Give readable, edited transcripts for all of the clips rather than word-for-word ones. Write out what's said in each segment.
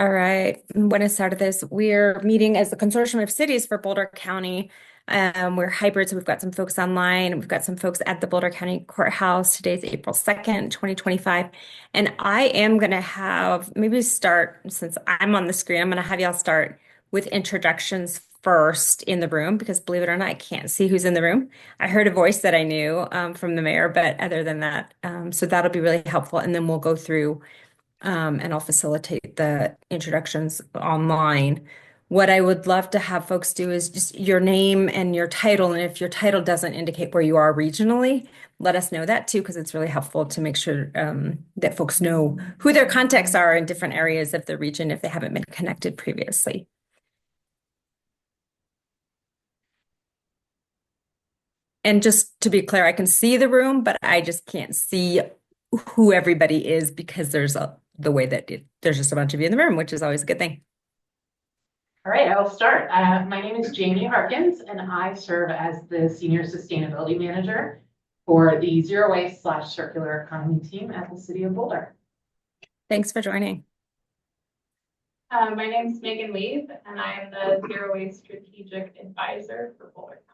All right. When I started this, we're meeting as the Consortium of Cities for Boulder County. We're hybrid, so we've got some folks online. We've got some folks at the Boulder County Courthouse. Today's April 2nd, 2025. And I am going to have maybe start, since I'm on the screen, I'm going to have y'all start with introductions first in the room, because believe it or not, I can't see who's in the room. I heard a voice that I knew from the mayor, but other than that, so that'll be really helpful. And then we'll go through and I'll facilitate the introductions online. What I would love to have folks do is just your name and your title. And if your title doesn't indicate where you are regionally, let us know that too, because it's really helpful to make sure that folks know who their contacts are in different areas of the region if they haven't been connected previously. And just to be clear, I can see the room, but I just can't see who everybody is because there's the way that there's just a bunch of you in the room, which is always a good thing. All right, I will start. My name is Jamie Harkins, and I serve as the Senior Sustainability Manager for the Zero Waste / Circular Economy team at the City of Boulder. Thanks for joining. My name is Megan Leave, and I am the Zero Waste Strategic Advisor for Boulder County.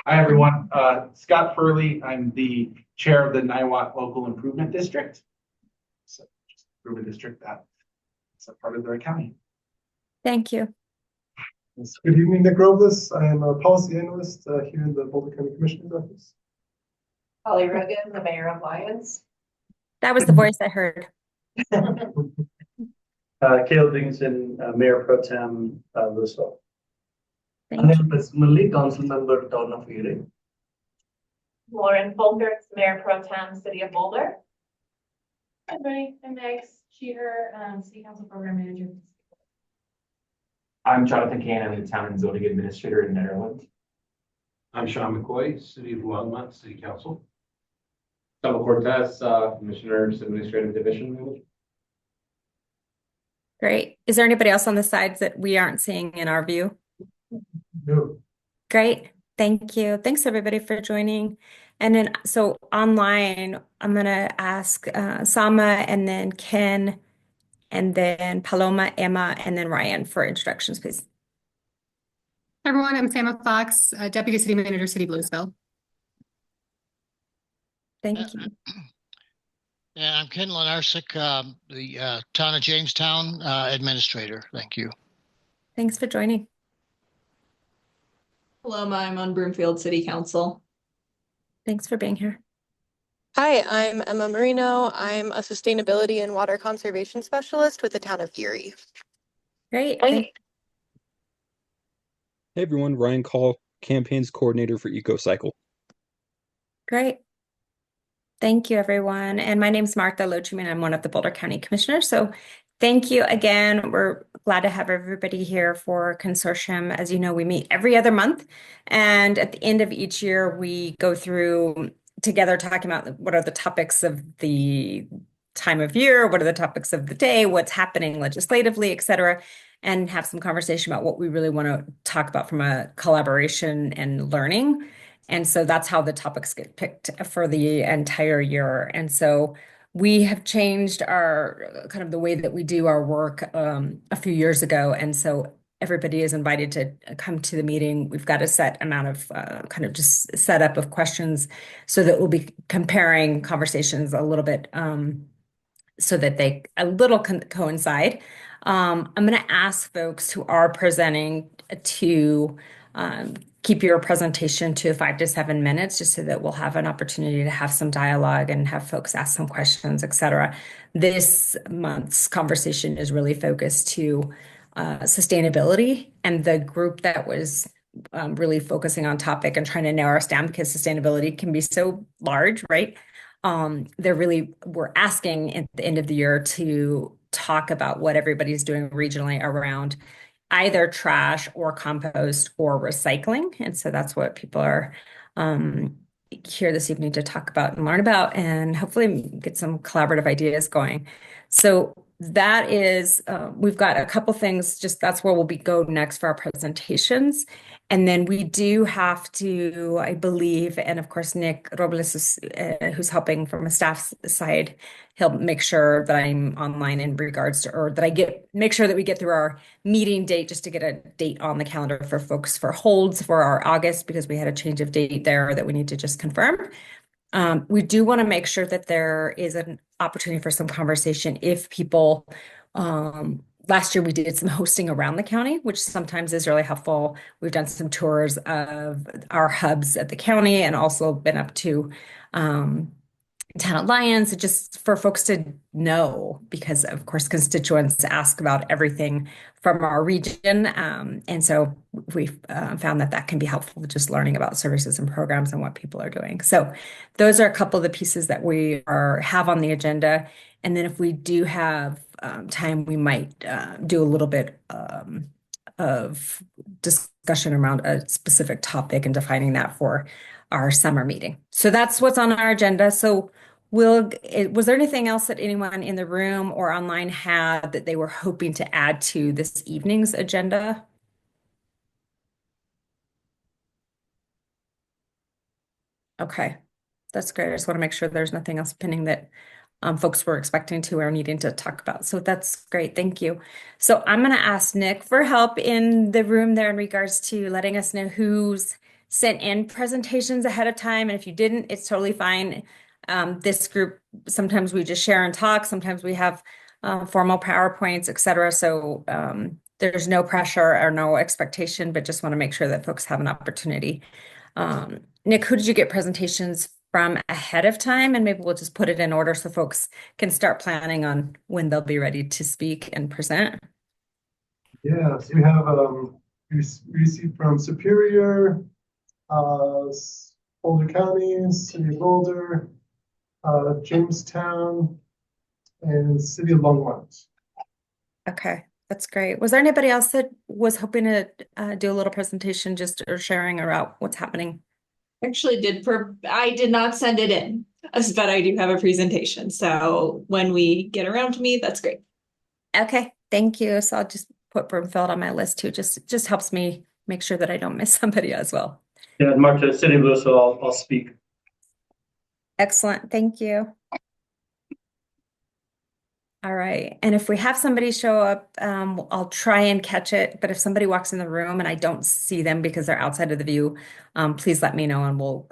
Hi, everyone. Scott Furley. I'm the chair of the Niwot Local Improvement District. So, improvement district that's a part of the county. Thank you. Good evening, Nick Robles. I am a policy analyst here in the Boulder County Commissioner's Office. Holly Rogan, the mayor of Lyons. That was the voice I heard. Caleb Dickinson, Mayor Pro Tem, Louisville. Thank My you. name is Millie, Council Member, Town of Erie. Lauren Folkerts, Mayor Pro Tem, City of Boulder. Hi, everybody. I'm Max Cheever, City Council Program Manager. I'm Jonathan Kane. I'm the Town and Zoning Administrator in Maryland. I'm Sean McCoy, City of Longmont City Council. Summer Cortez, Commissioner's Administrative Division Manager. Great. Is there anybody else on the sides that we aren't seeing in our view? No. Great. Thank you. Thanks everybody for joining. And then, so online, I'm going to ask Sama and then Ken and then Paloma, Emma, and then Ryan for introductions, please. Hi, everyone. I'm Sama Fox, Deputy City Manager, City of Louisville. Thank you. And I'm Ken Lenarsik, the Town of Jamestown Administrator. Thank you. Thanks for joining. Hello, I'm on Broomfield City Council. Thanks for being here. Hi, I'm Emma Marino. I'm a Sustainability and Water Conservation Specialist with the Town of Erie. Great. Hey, everyone, Ryan Call, Campaigns Coordinator for EcoCycle. Great. Thank you, everyone. And my name's Martha Lochuman. I'm one of the Boulder County Commissioners. So thank you again. We're glad to have everybody here for Consortium. As you know, we meet every other month. And at the end of each year, we go through together talking about what are the topics of the time of year, what are the topics of the day, what's happening legislatively, et cetera, and have some conversation about what we really want to talk about from a collaboration and learning. And so that's how the topics get picked for the entire year. And so we have changed our kind of the way that we do our work a few years ago. And so everybody is invited to come to the meeting. We've got a set amount of kind of just setup of questions so that we'll be comparing conversations a little bit so that they a little coincide. I'm going to ask folks who are presenting to keep your presentation to 5 to 7 minutes, just so that we'll have an opportunity to have some dialogue and have folks ask some questions, et cetera. This month's conversation is really focused to sustainability, and the group that was really focusing on topic and trying to narrow us down, because sustainability can be so large, right? We're asking at the end of the year to talk about what everybody's doing regionally around either trash or compost or recycling. And so that's what people are here this evening to talk about and learn about, and hopefully get some collaborative ideas going. So that is, we've got a couple things, just that's where we'll go next for our presentations. And then we do have to, I believe, and of course, Nick Robles is, who's helping from a staff side, he'll make sure that I'm online in regards to, or that I make sure that we get through our meeting date just to get a date on the calendar for folks for holds for our August, because we had a change of date there that we need to just confirm. We do want to make sure that there is an opportunity for some conversation if people, last year we did some hosting around the county, which sometimes is really helpful. We've done some tours of our hubs at the county and also been up to Town Alliance, just for folks to know, because of course constituents ask about everything from our region. And so we've found that that can be helpful, just learning about services and programs and what people are doing. So those are a couple of the pieces that we have on the agenda. And then if we do have time, we might do a little bit of discussion around a specific topic and defining that for our summer meeting. So that's what's on our agenda. So was there anything else that anyone in the room or online had that they were hoping to add to this evening's agenda? Okay, that's great. I just want to make sure there's nothing else pending that folks were expecting to or needing to talk about. So that's great. Thank you. So I'm going to ask Nick for help in the room there in regards to letting us know who's sent in presentations ahead of time. And if you didn't, it's totally fine. This group, sometimes we just share and talk. Sometimes we have formal PowerPoints, et cetera. So there's no pressure or no expectation, but just want to make sure that folks have an opportunity. Nick, who did you get presentations from ahead of time? And maybe we'll just put it in order so folks can start planning on when they'll be ready to speak and present. Yeah, so we have received from Superior, Boulder County, City of Boulder, Jamestown, and City of Longmont. Okay, that's great. Was there anybody else that was hoping to do a little presentation just or sharing about what's happening? Actually I did not send it in, but I do have a presentation. So when we get around to me, that's great. Okay, thank you. So I'll just put Broomfield on my list too. Just helps me make sure that I don't miss somebody as well. Yeah, Marta, City of Louisville, I'll speak. Excellent, thank you. All right, and if we have somebody show up, I'll try and catch it. But if somebody walks in the room and I don't see them because they're outside of the view, please let me know and we'll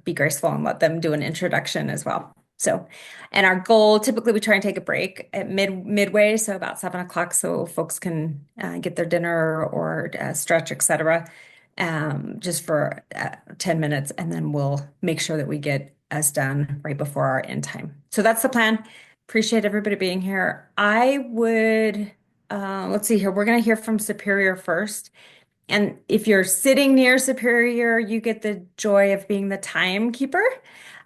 be graceful and let them do an introduction as well. So, and our goal, typically we try and take a break at midway, so about 7 o'clock, so folks can get their dinner or stretch, et cetera, just for 10 minutes, and then we'll make sure that we get us done right before our end time. So that's the plan. Appreciate everybody being here. I would, let's see here. We're going to hear from Superior first. And if you're sitting near Superior, you get the joy of being the timekeeper.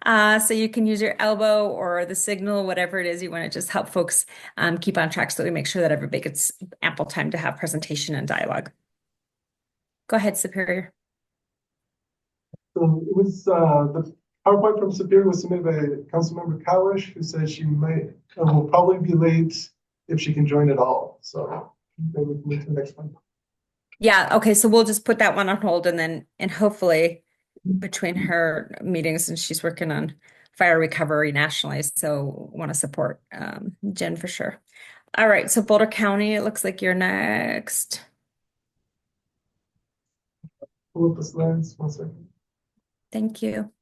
So you can use your elbow or the signal, whatever it is you want to just help folks keep on track so that we make sure that everybody gets ample time to have presentation and dialogue. Go ahead, Superior. So it was the PowerPoint from Superior was submitted by Councilmember Cowish, who says she will probably be late if she can join at all. So maybe we can move to the next one. Yeah, okay, so we'll just put that one on hold and hopefully between her meetings and she's working on fire recovery nationally, so want to support Jen for sure. All right, so Boulder County, it looks like you're next. Pull up the slides, 1 second. Thank you.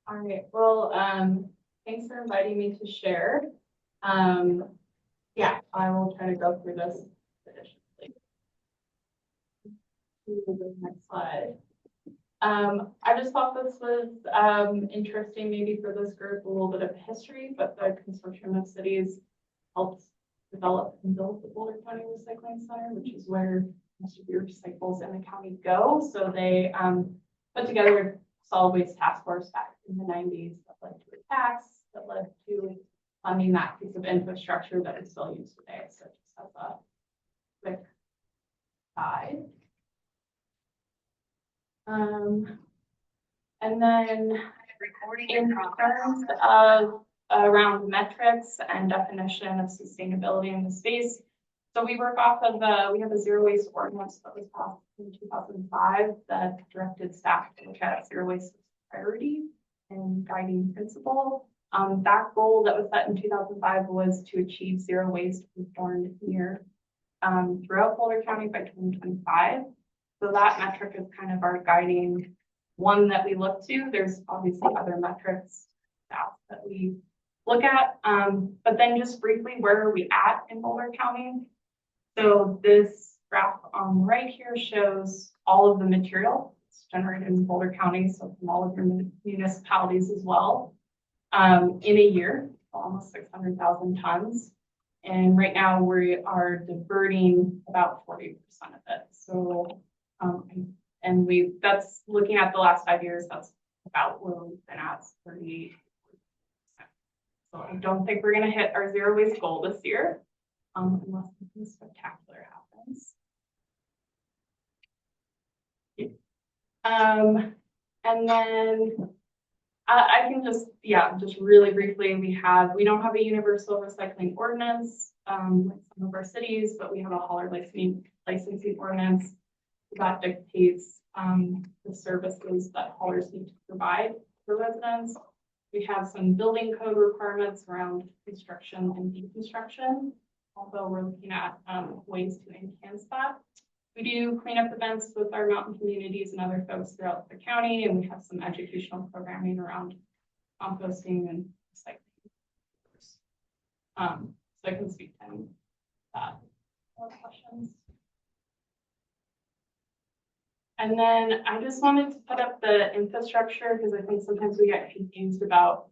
All right, well, thanks for inviting me to share. Yeah, I will try to go through this efficiently. Next slide. I just thought this was interesting, maybe for this group, a little bit of history, but the Consortium of Cities helped develop and build the Boulder County Recycling Center, which is where most of your recycles in the county go. So they put together a solid waste task force back in the 90s that led to a tax, that led to funding that piece of infrastructure that is still used today. So just as quick guide. And then in terms of around metrics and definition of sustainability in the space, so we work off of we have a zero waste ordinance that was passed in 2005 that directed staff to look at zero waste as a priority and guiding principle. That goal that was set in 2005 was to achieve zero waste from Thorn near throughout Boulder County by 2025. So that metric is kind of our guiding one that we look to. There's obviously other metrics that we look at, but then just briefly, where are we at in Boulder County? So this graph on the right here shows all of the material that's generated in Boulder County, so from all of your municipalities as well, in a year, almost 600,000 tons. And right now we are diverting about 40% of it. So, and that's looking at the last 5 years, that's about where we've been at, 38%. So I don't think we're gonna hit our zero waste goal this year, unless something spectacular happens. And then I can just really briefly, we don't have a universal recycling ordinance, like some of our cities, but we have a hauler licensing ordinance that dictates the services that haulers need to provide for residents. We have some building code requirements around construction and deconstruction, although we're looking at ways to enhance that. We do cleanup events with our mountain communities and other folks throughout the county, and we have some educational programming around composting and recycling. So I can speak to that. More questions? And then I just wanted to put up the infrastructure because I think sometimes we get confused about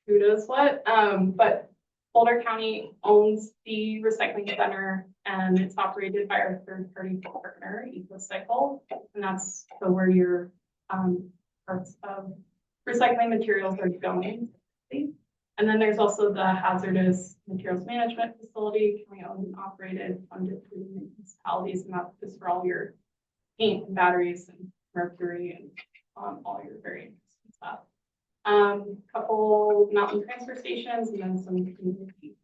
who does what. But Boulder County owns the recycling center and it's operated by our third-party partner, EcoCycle. And that's where your parts of recycling materials are going. And then there's also the hazardous materials management facility, county owned and operated, funded through the municipalities, and that's just for all your paint and batteries and mercury and all your very interesting stuff. Couple mountain transfer stations and then some community.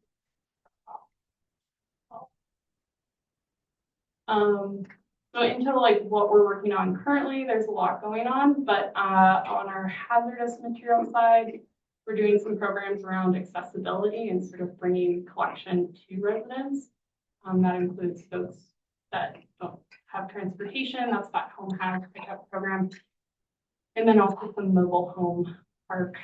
So into like what we're working on currently, there's a lot going on, but on our hazardous material side, we're doing some programs around accessibility and sort of bringing collection to residents. That includes folks that don't have transportation, that's that home has pickup program. And then also some mobile home park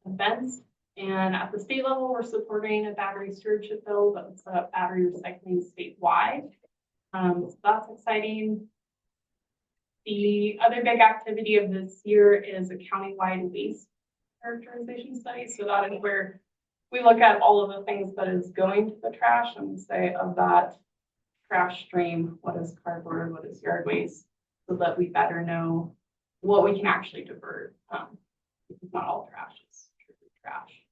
events. And at the state level, we're supporting a battery stewardship bill that would set up battery recycling statewide. So that's exciting. The other big activity of this year is a countywide waste characterization study. So that is where we look at all of the things that is going to the trash and we say of that trash stream, what is cardboard, what is yard waste, so that we better know what we can actually divert. Because not all trash is truly trash.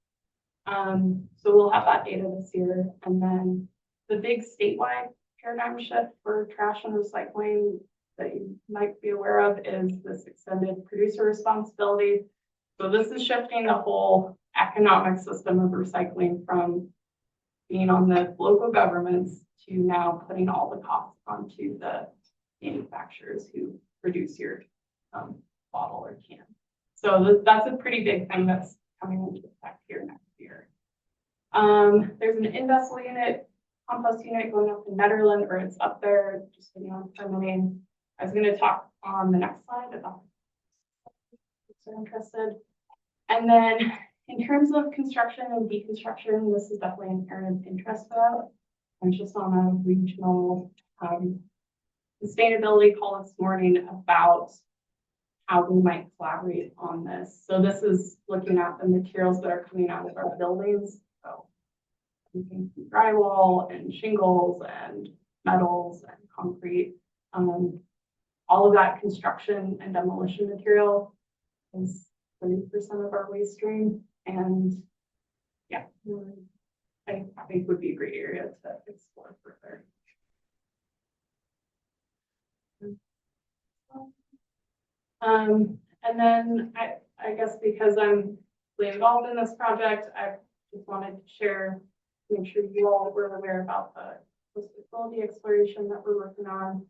So we'll have that data this year. And then the big statewide paradigm shift for trash and recycling that you might be aware of is this extended producer responsibility. So this is shifting the whole economic system of recycling from being on the local governments to now putting all the costs onto the manufacturers who produce your bottle or can. So that's a pretty big thing that's coming into effect here next year. There's an in-vessel unit, compost unit going up in Netherlands, or it's up there, just waiting on permitting. I was going to talk on the next slide about if you're interested. And then in terms of construction and deconstruction, this is definitely an area of interest for us. I'm just on a regional sustainability call this morning about how we might collaborate on this. So this is looking at the materials that are coming out of our buildings. So anything from drywall and shingles and metals and concrete. All of that construction and demolition material is 30% of our waste stream. And yeah, I think would be a great area to explore further. And then I guess because I'm really involved in this project, I just wanted to share, make sure you all were aware about the facility exploration that we're working on.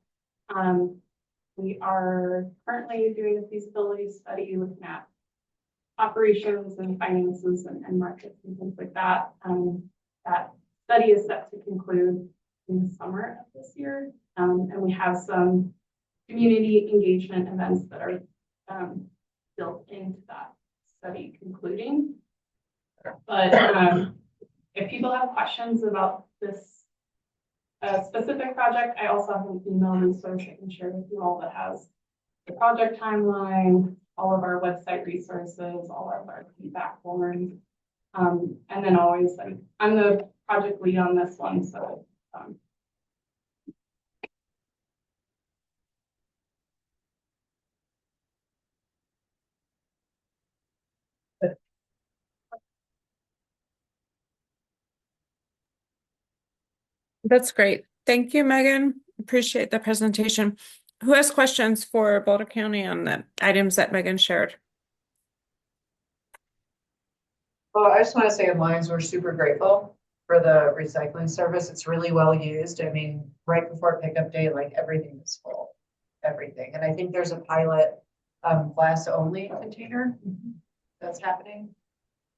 We are currently doing a feasibility study looking at operations and finances and markets and things like that. That study is set to conclude in the summer of this year. And we have some community engagement events that are built into that study concluding. But if people have questions about this specific project, I also have an email resource I can share with you all that has the project timeline, all of our website resources, all of our feedback forms. And then always, I'm the project lead on this one, so That's great. Thank you, Megan. Appreciate the presentation. Who has questions for Boulder County on the items that Megan shared? Well, I just want to say in Lions, we're super grateful for the recycling service. It's really well used. I mean, right before pickup day, like everything is full, everything. And I think there's a pilot glass only container that's happening.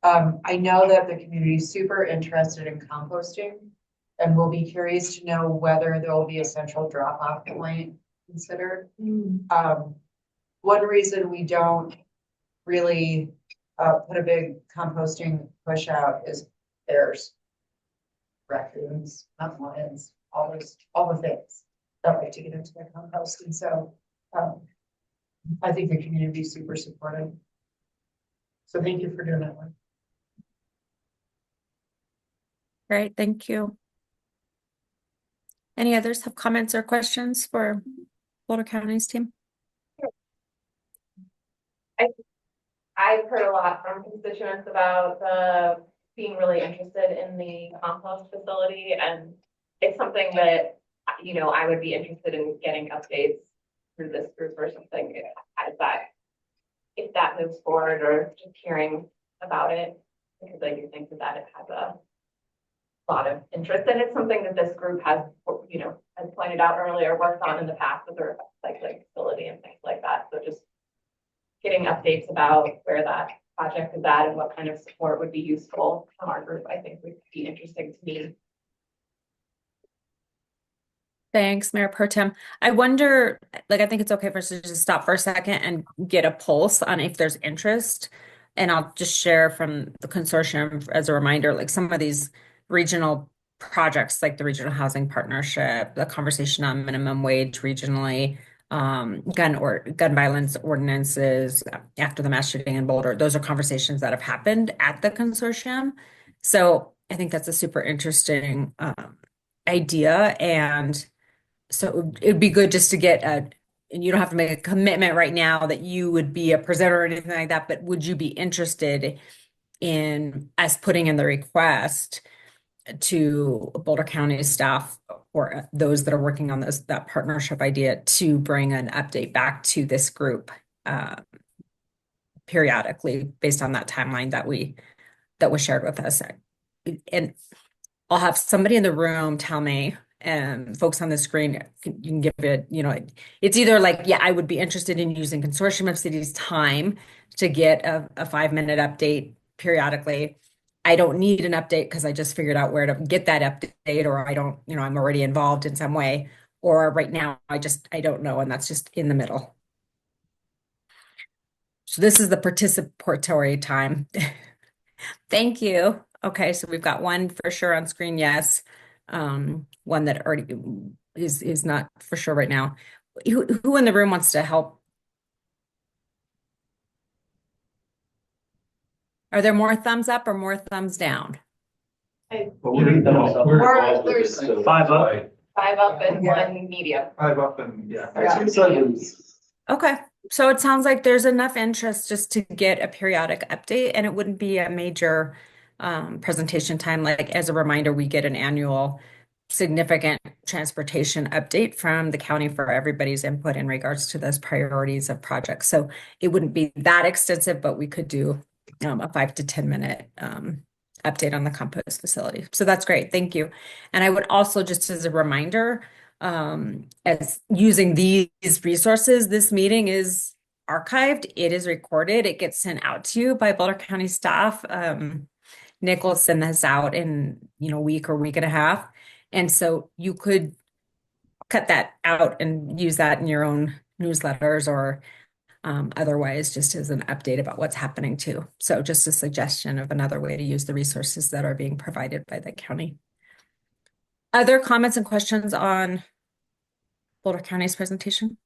I know that the community is super interested in composting, and we'll be curious to know whether there will be a central drop-off point considered. One reason we don't really put a big composting push out is there's raccoons, not lions, all the things that like to get into their compost. And so I think the community is super supportive. So thank you for doing that one. Great, thank you. Any others have comments or questions for Boulder County's team? I've heard a lot from constituents about being really interested in the compost facility, and it's something that, you know, I would be interested in getting updates through this group or something if that moves forward, or just hearing about it, because I do think that it has a lot of interest, and it's something that this group has, you know, as pointed out earlier, worked on in the past with their recycling facility and things like that. So just getting updates about where that project is at and what kind of support would be useful from our group, I think would be interesting to me. Thanks, Mayor Pro Tem. I wonder, like, I think it's okay for us to just stop for a second and get a pulse on if there's interest. And I'll just share from the consortium as a reminder, like some of these regional projects, like the Regional Housing Partnership, the conversation on minimum wage regionally, gun violence ordinances after the mass shooting in Boulder. Those are conversations that have happened at the consortium. So I think that's a super interesting idea. And so it'd be good just to get and you don't have to make a commitment right now that you would be a presenter or anything like that, but would you be interested in us putting in the request to Boulder County staff or those that are working on that partnership idea to bring an update back to this group periodically based on that timeline that was shared with us. And I'll have somebody in the room tell me, and folks on the screen, you can give it, you know, it's either like, yeah, I would be interested in using Consortium of Cities time to get a 5-minute update periodically. I don't need an update because I just figured out where to get that update, or I don't, you know, I'm already involved in some way, or right now I don't know, and that's just in the middle. So this is the participatory time. Thank you. Okay, so we've got one for sure on screen, yes. One that already is not for sure right now. Who in the room wants to help? Are there more thumbs up or more thumbs down? There's 5 up. 5 up and 1 medium. 5 up and yeah. Okay, so it sounds like there's enough interest just to get a periodic update, and it wouldn't be a major presentation time. Like as a reminder, we get an annual significant transportation update from the county for everybody's input in regards to those priorities of projects. So it wouldn't be that extensive, but we could do a 5 to 10 minute update on the compost facility. So that's great. Thank you. And I would also, just as a reminder, as using these resources, this meeting is archived, it is recorded, it gets sent out to you by Boulder County staff. Nick will send this out in, a week or week and a half. And so you could cut that out and use that in your own newsletters or otherwise just as an update about what's happening too. So just a suggestion of another way to use the resources that are being provided by the county. Other comments and questions on Boulder County's presentation?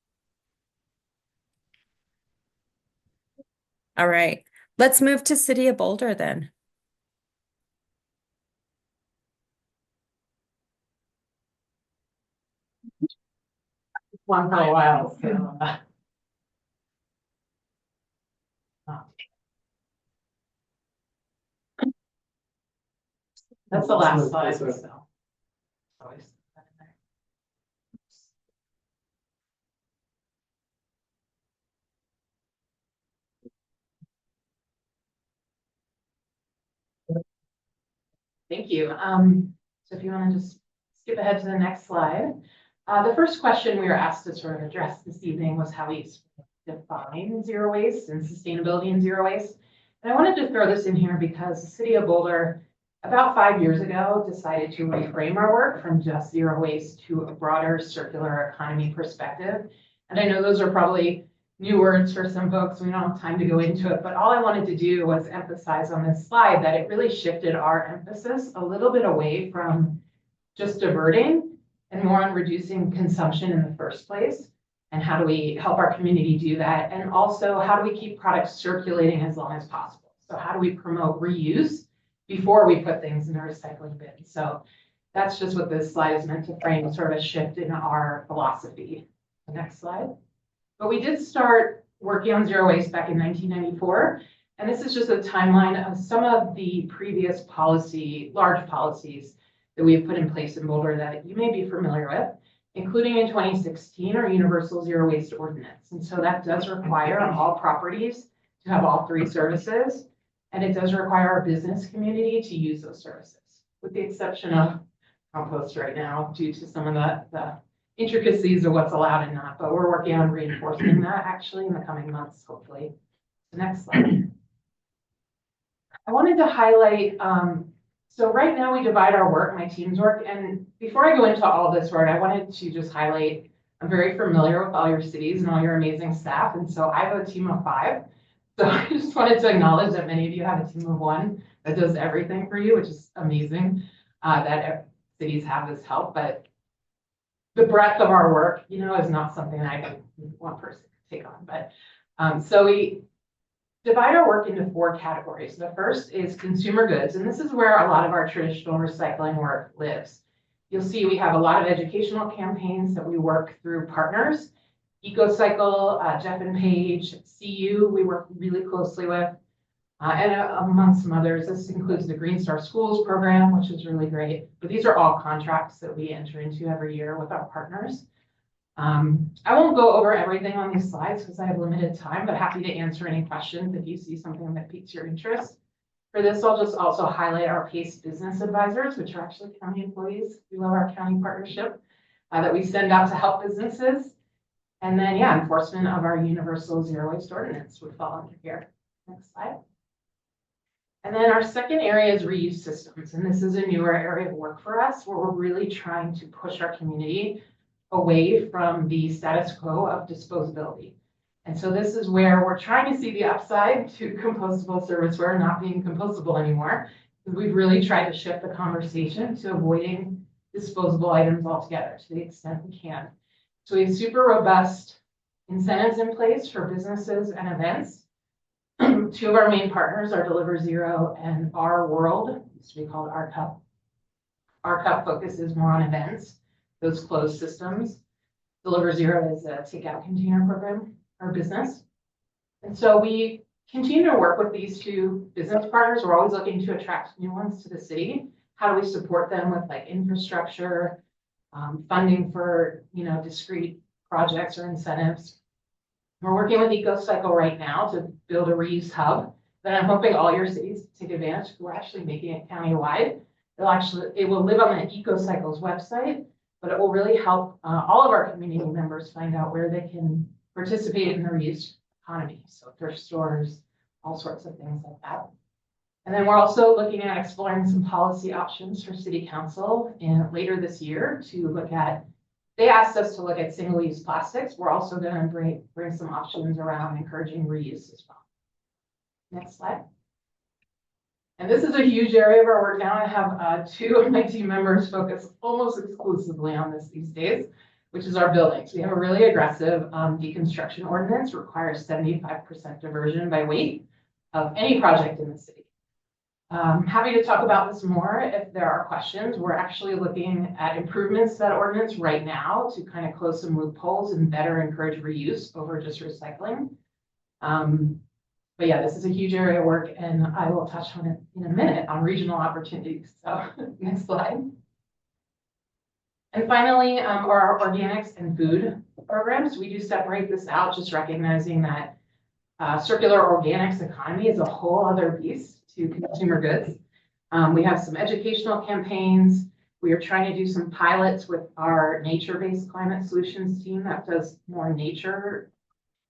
All right, let's move to City of Boulder then. One for a while, so. That's the last slide, so. Always. Thank you. So if you want to just skip ahead to the next slide. The first question we were asked to sort of address this evening was how we define zero waste and sustainability in zero waste. And I wanted to throw this in here because the City of Boulder, about 5 years ago, decided to reframe our work from just zero waste to a broader circular economy perspective. And I know those are probably new words for some folks. We don't have time to go into it, but all I wanted to do was emphasize on this slide that it really shifted our emphasis a little bit away from just diverting and more on reducing consumption in the first place. And how do we help our community do that? And also, how do we keep products circulating as long as possible? So how do we promote reuse before we put things in a recycling bin? So that's just what this slide is meant to frame, sort of a shift in our philosophy. The next slide. But we did start working on zero waste back in 1994. And this is just a timeline of some of the previous large policies that we have put in place in Boulder that you may be familiar with, including in 2016, our Universal Zero Waste Ordinance. And so that does require all properties to have all 3 services. And it does require our business community to use those services, with the exception of compost right now, due to some of the intricacies of what's allowed and not. But we're working on reinforcing that actually in the coming months, hopefully. The next slide. I wanted to highlight, so right now we divide our work, my team's work. And before I go into all this work, I wanted to just highlight, I'm very familiar with all your cities and all your amazing staff. And so I have a team of 5. So I just wanted to acknowledge that many of you have a team of 1 that does everything for you, which is amazing that cities have this help. But the breadth of our work, is not something that one person can take on. But so we divide our work into 4 categories. The first is consumer goods, and this is where a lot of our traditional recycling work lives. You'll see we have a lot of educational campaigns that we work through partners. EcoCycle, Jeff and Paige, CU, we work really closely with, and among some others. This includes the Green Star Schools program, which is really great. But these are all contracts that we enter into every year with our partners. I won't go over everything on these slides because I have limited time, but happy to answer any questions if you see something that piques your interest. For this, I'll just also highlight our PACE business advisors, which are actually county employees. We love our county partnership that we send out to help businesses. And then, enforcement of our Universal Zero Waste Ordinance would fall under here. Next slide. And then our second area is reuse systems. And this is a newer area of work for us where we're really trying to push our community away from the status quo of disposability. And so this is where we're trying to see the upside to compostable serviceware not being compostable anymore. We've really tried to shift the conversation to avoiding disposable items altogether to the extent we can. So we have super robust incentives in place for businesses and events. 2 of our main partners are Deliver Zero and Our World, used to be called Our Cup. Our Cup focuses more on events, those closed systems. Deliver Zero is a takeout container program or business. And so we continue to work with these 2 business partners. We're always looking to attract new ones to the city. how do we support them with like infrastructure, funding for, discrete projects or incentives. We're working with EcoCycle right now to build a reuse hub that I'm hoping all your cities take advantage. We're actually making it countywide. It will live on the EcoCycle's website, but it will really help all of our community members find out where they can participate in the reuse economy. So thrift stores, all sorts of things like that. And then we're also looking at exploring some policy options for city council later this year to look at, they asked us to look at single-use plastics. We're also going to bring some options around encouraging reuse as well. Next slide. And this is a huge area of our work now. I have 2 of my team members focus almost exclusively on this these days, which is our buildings. We have a really aggressive deconstruction ordinance, requires 75% diversion by weight of any project in the city. Happy to talk about this more if there are questions. We're actually looking at improvements to that ordinance right now to kind of close some loopholes and better encourage reuse over just recycling. But yeah, this is a huge area of work, and I will touch on it in a minute on regional opportunities. So next slide. And finally, our organics and food programs. We do separate this out, just recognizing that circular organics economy is a whole other piece to consumer goods. We have some educational campaigns. We are trying to do some pilots with our nature-based climate solutions team that does more nature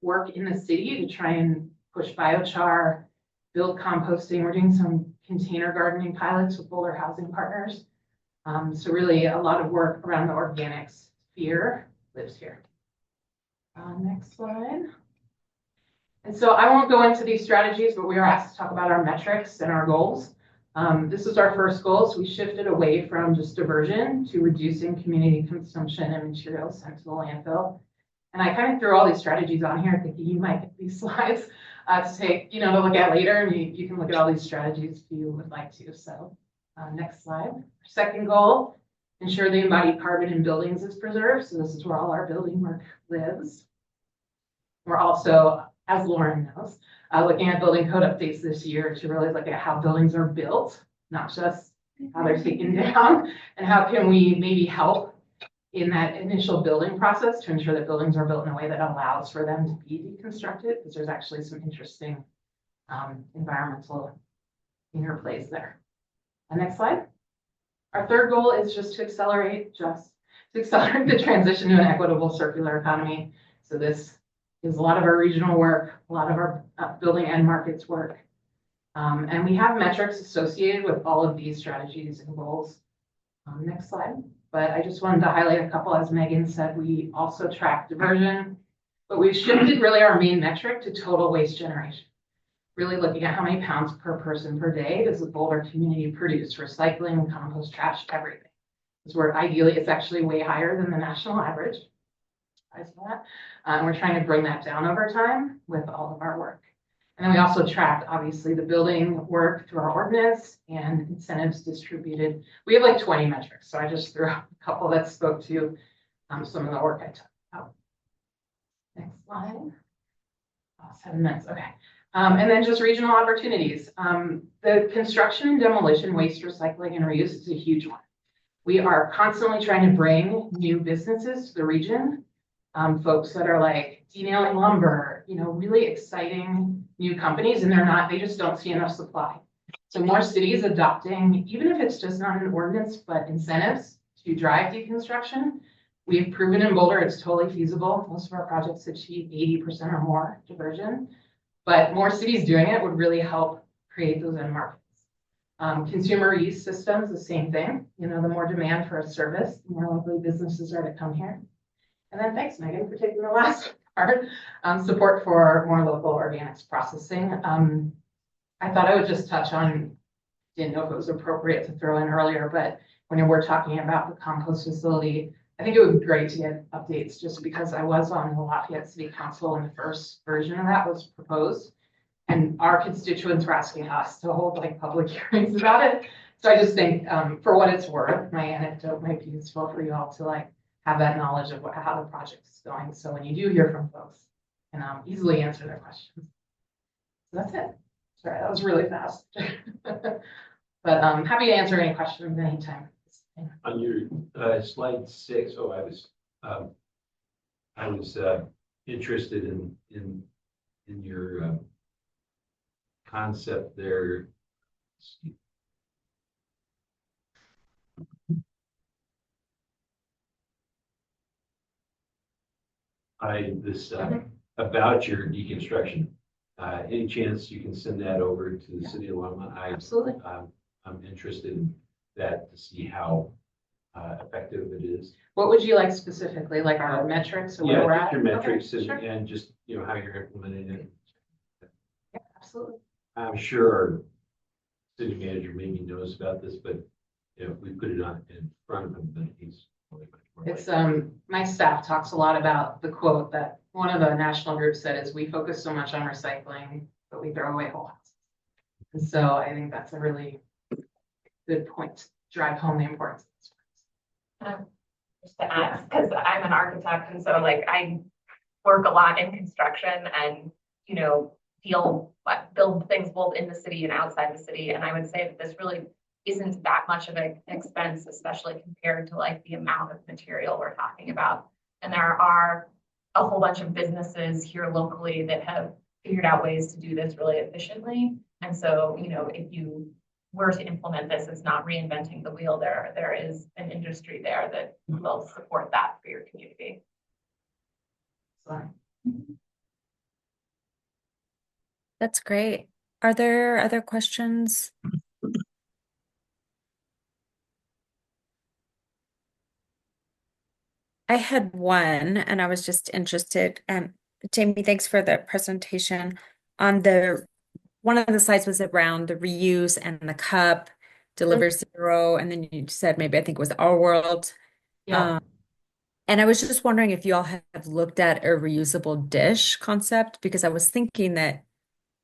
work in the city to try and push biochar, build composting. We're doing some container gardening pilots with Boulder Housing Partners. So really a lot of work around the organics sphere lives here. Next slide. And so I won't go into these strategies, but we are asked to talk about our metrics and our goals. This is our first goal. So we shifted away from just diversion to reducing community consumption and materials sent to the landfill. And I kind of threw all these strategies on here thinking you might get these slides to take, to look at later. And you can look at all these strategies if you would like to. So next slide. Second goal, ensure the embodied carbon in buildings is preserved. So this is where all our building work lives. We're also, as Lauren knows, looking at building code updates this year to really look at how buildings are built, not just how they're taken down, and how can we maybe help in that initial building process to ensure that buildings are built in a way that allows for them to be deconstructed, because there's actually some interesting environmental interplays there. Next slide. Our third goal is just to accelerate the transition to an equitable circular economy. So this is a lot of our regional work, a lot of our building and markets work. And we have metrics associated with all of these strategies and goals. Next slide. But I just wanted to highlight a couple. As Megan said, we also track diversion, but we've shifted really our main metric to total waste generation. Really looking at how many pounds per person per day does the Boulder community produce, recycling, compost, trash, everything. This where ideally it's actually way higher than the national average. And we're trying to bring that down over time with all of our work. And then we also tracked, obviously, the building work through our ordinance and incentives distributed. We have like 20 metrics, so I just threw out a couple that spoke to some of the work I took out. Next slide. 7 minutes, okay. And then just regional opportunities. The construction and demolition, waste, recycling, and reuse is a huge one. We are constantly trying to bring new businesses to the region. Folks that are like denailing lumber, really exciting new companies, and they just don't see enough supply. So more cities adopting, even if it's just not an ordinance, but incentives to drive deconstruction. We've proven in Boulder it's totally feasible. Most of our projects achieve 80% or more diversion, but more cities doing it would really help create those end markets. Consumer use systems, the same thing. The more demand for a service, the more likely businesses are to come here. And then thanks, Megan, for taking the last part. Support for more local organics processing. I thought I would just touch on, didn't know if it was appropriate to throw in earlier, but when we're talking about the compost facility, I think it would be great to get updates just because I was on the Lafayette City Council when the first version of that was proposed. And our constituents were asking us to hold like public hearings about it. So I just think for what it's worth, my anecdote might be useful for you all to have that knowledge of how the project is going. So when you do hear from folks, you can easily answer their questions. So that's it. Sorry, that was really fast. But I'm happy to answer any questions anytime. On your slide 6, I was interested in your concept there. About your deconstruction. Any chance you can send that over to the city of Longmont? Absolutely. I'm interested in that to see how effective it is. What would you like specifically, like our metrics or where Yeah, we're just at? your metrics Okay, sure. and just, how you're implementing it. Yeah, absolutely. I'm sure our city manager maybe knows about this, but if we put it on in front of him, then he's probably much more. It's my staff talks a lot about the quote that one of the national groups said is we focus so much on recycling, but we throw away whole houses. And so I think that's a really good point to drive home the importance of this. Just to add, because I'm an architect, and so like I work a lot in construction and, build things both in the city and outside the city. And I would say that this really isn't that much of an expense, especially compared to like the amount of material we're talking about. And there are a whole bunch of businesses here locally that have figured out ways to do this really efficiently. And so, if you were to implement this, it's not reinventing the wheel. There is an industry there that will support that for your community. Sorry. That's great. Are there other questions? I had one, and I was just interested. Jamie, thanks for the presentation. One of the slides was around the reuse and the cup, deliver zero, and then you said maybe I think it was our world. Yeah. And I was just wondering if you all have looked at a reusable dish concept, because I was thinking that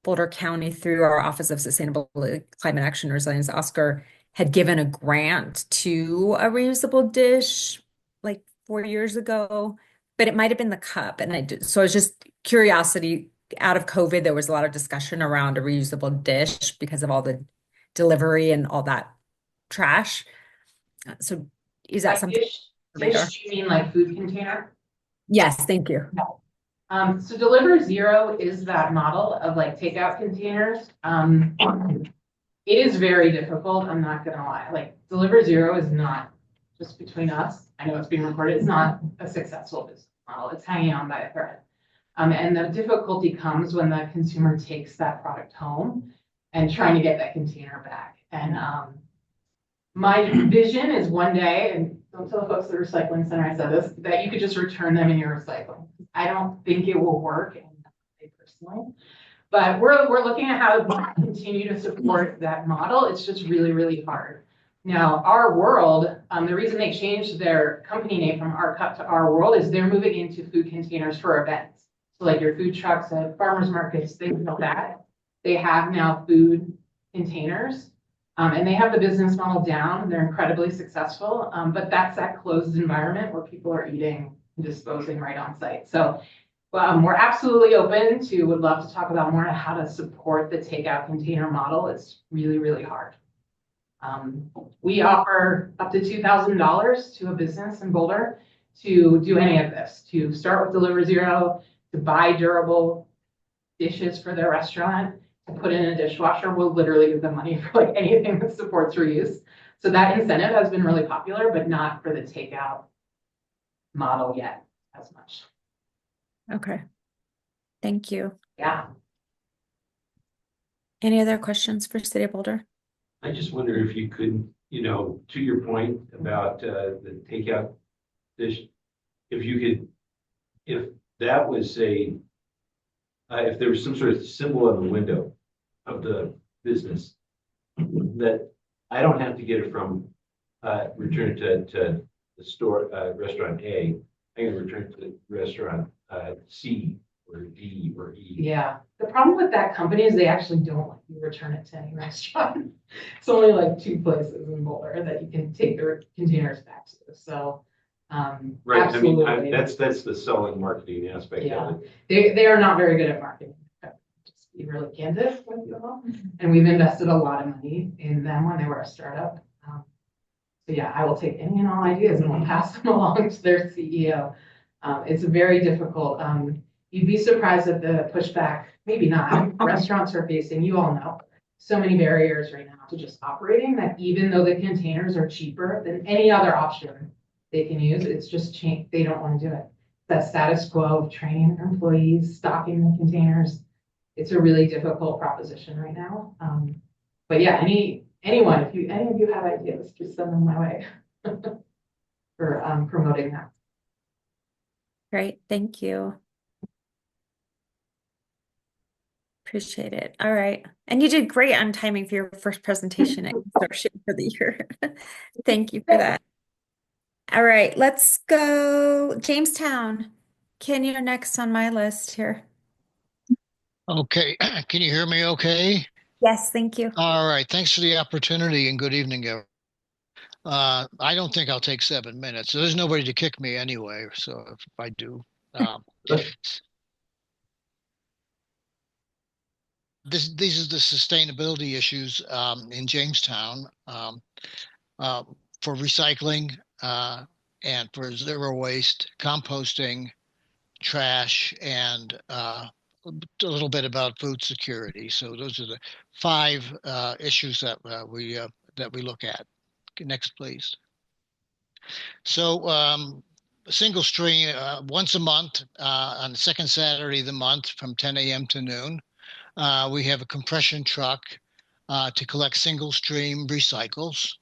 Boulder County, through our Office of Sustainability, Climate Action, and Resilience, Oscar, had given a grant to a reusable dish like 4 years ago, but it might have been the cup. And so I was just curiosity. Out of COVID, there was a lot of discussion around a reusable dish because of all the delivery and all that trash. So is that Like something? dish, you mean like food container? Yes, thank you. So Deliver Zero is that model of like takeout containers. It is very difficult, I'm not gonna lie. Like Deliver Zero is not, just between us, I know it's being recorded, it's not a successful business model. It's hanging on by a thread. And the difficulty comes when the consumer takes that product home and trying to get that container back. And my vision is one day, and don't tell the folks at the recycling center I said this, that you could just return them in your recycling. I don't think it will work, and personally, but we're looking at how to continue to support that model. It's just really, really hard. Now, Our World, the reason they changed their company name from Our Cup to Our World is they're moving into food containers for events. So like your food trucks at farmers markets, things like that. They have now food containers. And they have the business model down. They're incredibly successful, but that's that closed environment where people are eating and disposing right on site. So we're absolutely open to, would love to talk about more on how to support the takeout container model. It's really, really hard. We offer up to $2,000 to a business in Boulder to do any of this, to start with Deliver Zero, to buy durable dishes for their restaurant, to put in a dishwasher. We'll literally give them money for like anything that supports reuse. So that incentive has been really popular, but not for the takeout model yet as much. Okay. Thank you. Yeah. Any other questions for City of Boulder? I just wonder if you could, to your point about the takeout dish, if that was if there was some sort of symbol on the window of the business that I don't have to get it from return to the store, restaurant A, I can return to restaurant C or D or E. Yeah. The problem with that company is they actually don't let you return it to any restaurant. It's only like 2 places in Boulder that you can take their containers back to. So right. absolutely. I mean, that's the selling marketing aspect of it. They are not very good at marketing. be really candid with you all. And we've invested a lot of money in them when they were a startup. So yeah, I will take any and all ideas and we'll pass them along to their CEO. It's very difficult. You'd be surprised at the pushback, maybe not. Restaurants are facing, you all know, so many barriers right now to just operating that even though the containers are cheaper than any other option they can use, it's just change. They don't want to do it. That status quo of training their employees, stocking the containers. It's a really difficult proposition right now. But yeah, anyone, if any of you have ideas, just send them my way for promoting that. Great, thank you. Appreciate it. All right. And you did great on timing for your first presentation at Consortium for the year. Thank you for that. All right, let's go Jamestown. Ken, you're next on my list here. Okay, can you hear me okay? Yes, thank you. All right, thanks for the opportunity and good evening, everyone. I don't think I'll take 7 minutes. So there's nobody to kick me anyway. So if I do, these are the sustainability issues in Jamestown for recycling and for zero waste, composting, trash, and a little bit about food security. So those are the 5 issues that we look at. Next, please. So single stream once a month on the second Saturday of the month from 10 a.m. to noon. We have a compression truck to collect single stream recycles.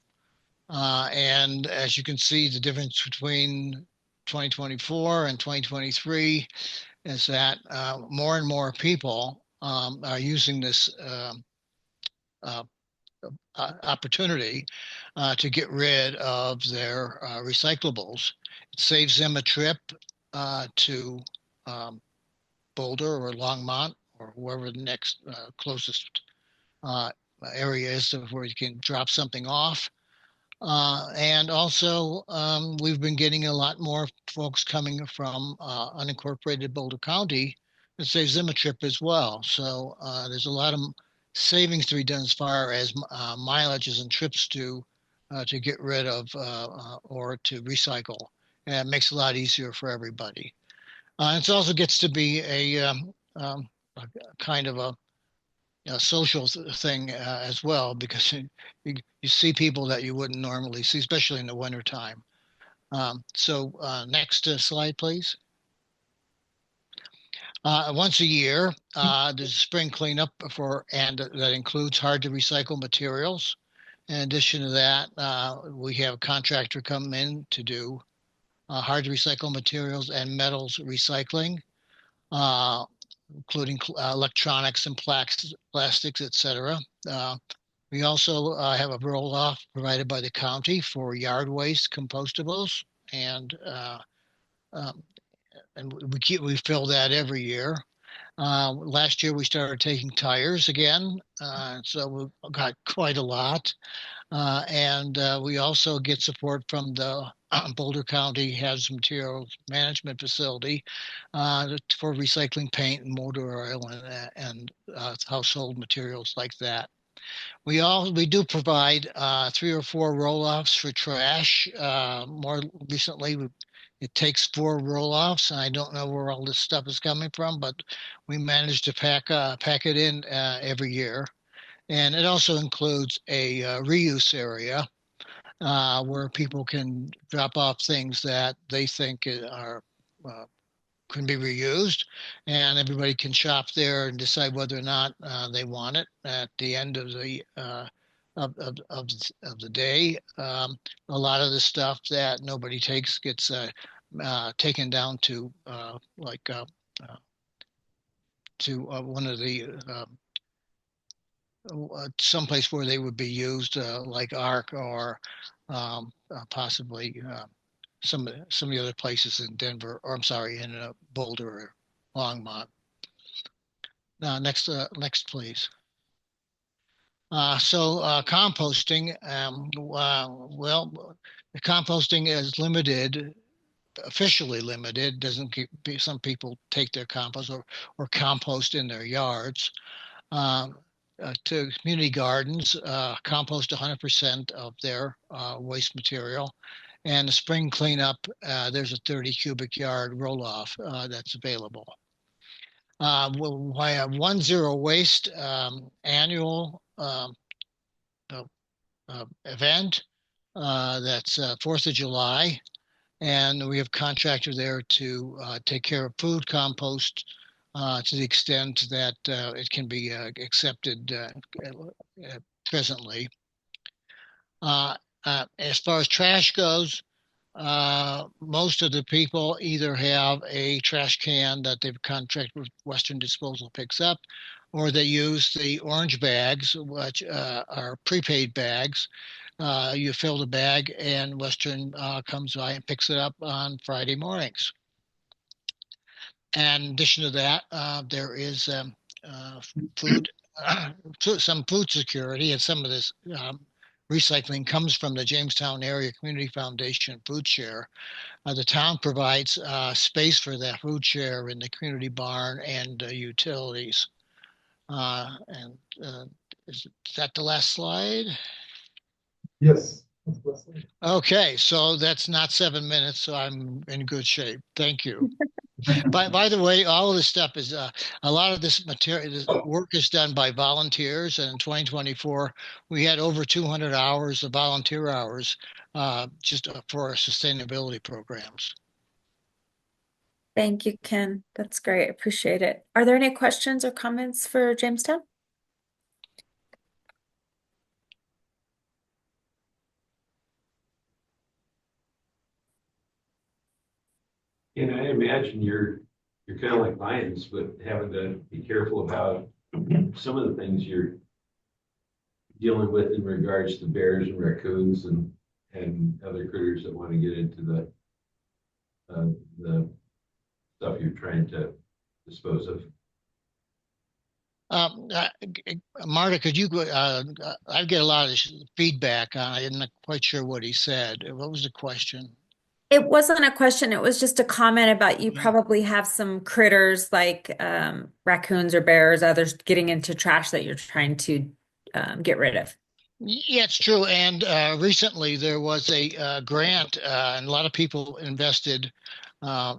And as you can see, the difference between 2024 and 2023 is that more and more people are using this opportunity to get rid of their recyclables. It saves them a trip to Boulder or Longmont or whoever the next closest area is of where you can drop something off. And also, we've been getting a lot more folks coming from unincorporated Boulder County. It saves them a trip as well. So there's a lot of savings to be done as far as mileages and trips to get rid of or to recycle. And it makes it a lot easier for everybody. It also gets to be a kind of a social thing as well, because you see people that you wouldn't normally see, especially in the wintertime. So next slide, please. Once a year, there's a spring cleanup and that includes hard to recycle materials. In addition to that, we have a contractor come in to do hard to recycle materials and metals recycling, including electronics and plastics, etc. We also have a roll-off provided by the county for yard waste compostables, and we fill that every year. Last year we started taking tires again, so we got quite a lot. And we also get support from the Boulder County Hazardous Materials Management Facility for recycling paint and motor oil and household materials like that. We do provide 3 or 4 roll-offs for trash. More recently, it takes 4 roll-offs, and I don't know where all this stuff is coming from, but we managed to pack it in every year. And it also includes a reuse area where people can drop off things that they think are can be reused, and everybody can shop there and decide whether or not they want it at the end of the of the day. A lot of the stuff that nobody takes gets taken down to one of the someplace where they would be used, like ARC or possibly some of the other places in Denver, or I'm sorry, in Boulder or Longmont. Now, next, please. So composting, well, the composting is limited, officially limited. Doesn't keep, some people take their compost or compost in their yards. to community gardens, compost 100% of their waste material. And the spring cleanup, there's a 30 cubic yard roll off that's available. We have One Zero Waste annual event. That's 4th of July. And we have contractor there to take care of food compost to the extent that it can be accepted presently. As far as trash goes, most of the people either have a trash can that they've contracted with Western Disposal picks up, or they use the orange bags, which are prepaid bags. You fill the bag and Western comes by and picks it up on Friday mornings. And in addition to that, there is food, some food security, and some of this recycling comes from the Jamestown Area Community Foundation food share. The town provides space for that food share in the community barn and utilities. And is that the last slide? Yes. Okay, so that's not 7 minutes, so I'm in good shape. Thank you. By the way, all of this stuff is a lot of this material, this work is done by volunteers, and in 2024 we had over 200 hours of volunteer hours just for our sustainability programs. Thank you, Ken. That's great. Appreciate it. Are there any questions or comments for Jamestown? And I imagine you're kind of like lions, but having to be careful about some of the things you're dealing with in regards to bears and raccoons and other critters that want to get into the stuff you're trying to dispose of. Marta, could you go? I get a lot of feedback on. I'm not quite sure what he said. What was the question? It wasn't a question. It was just a comment about you probably have some critters like raccoons or bears, others getting into trash that you're trying to get rid of. Yeah, it's true. And recently there was a grant, and a lot of people invested a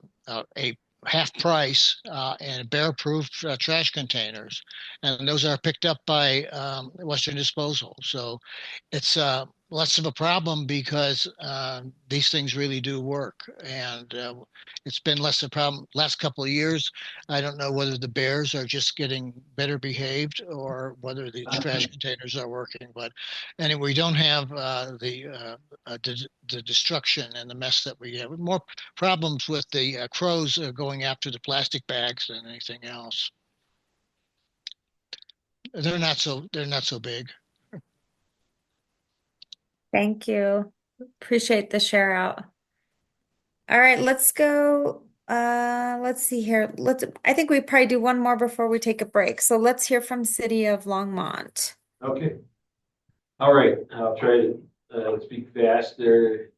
half price in bear-proof trash containers, and those are picked up by Western Disposal. So it's less of a problem because these things really do work, and it's been less of a problem last couple of years. I don't know whether the bears are just getting better behaved or whether the trash containers are working, but anyway, we don't have the destruction and the mess that we have. More problems with the crows going after the plastic bags than anything else. They're not so big. Thank you. Appreciate the share out. All right, let's go. Let's see here. I think we probably do one more before we take a break. So let's hear from City of Longmont. Okay. All right, I'll try to speak fast there.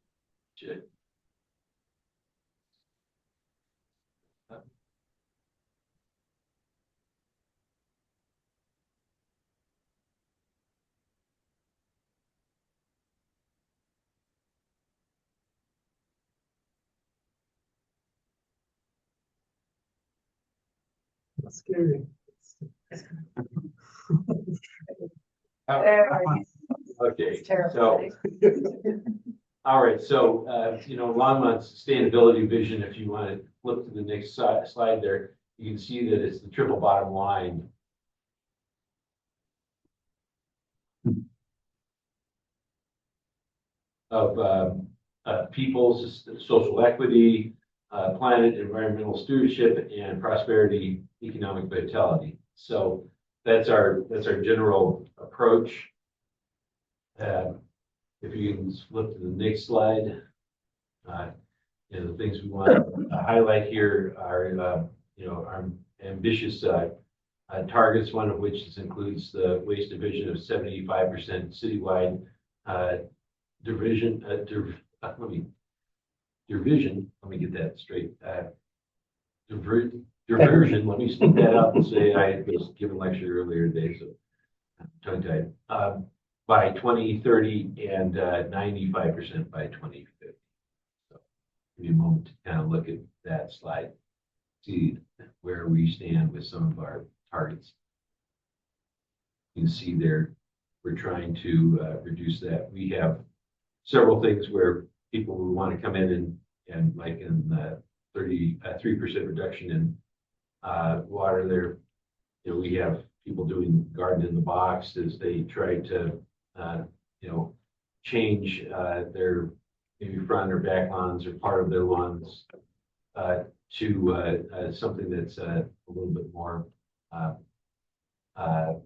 That's scary. Okay, so, all right, so, Longmont's sustainability vision, if you want to flip to the next slide there, you can see that it's the triple bottom line. Of people's social equity, planet, environmental stewardship, and prosperity, economic vitality. So that's our general approach. If you can flip to the next slide, the things we want to highlight here are our ambitious targets. One of which includes the waste division of 75% citywide. Division, let me get that straight. diversion, let me speak that out and say I was given a lecture earlier today, so I'm tongue-tied. By 2030 and 95% by 2050. So give me a moment to kind of look at that slide, see where we stand with some of our targets. You can see there, we're trying to reduce that. We have several things where people would want to come in and like in the 33% reduction in water there. You know, we have people doing garden in the box as they try to, you know, change their maybe front or back lawns or part of their lawns to something that's a little bit more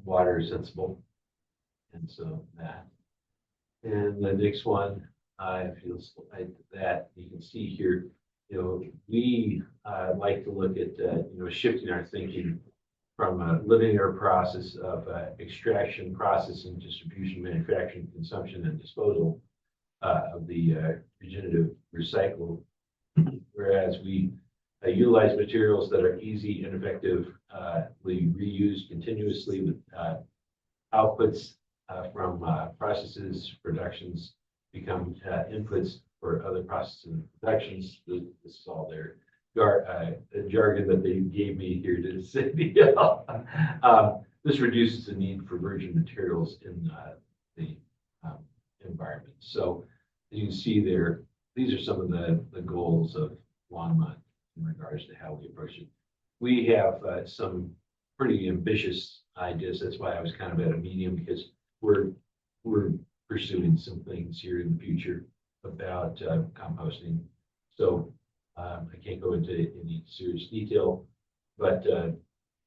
water sensible. And so that. And the next one, if you slide that, you can see here, you know, we like to look at, you know, shifting our thinking from a linear process of extraction, processing, distribution, manufacturing, consumption, and disposal of the regenerative recycle, whereas we utilize materials that are easy and effectively reused continuously with outputs from processes, productions become inputs for other processes and productions. This is all their jargon that they gave me here to say. This reduces the need for virgin materials in the environment. So as you can see there, these are some of the goals of Longmont in regards to how we approach it. We have some pretty ambitious ideas. That's why I was kind of at a medium, because we're pursuing some things here in the future about composting. So I can't go into any serious detail, but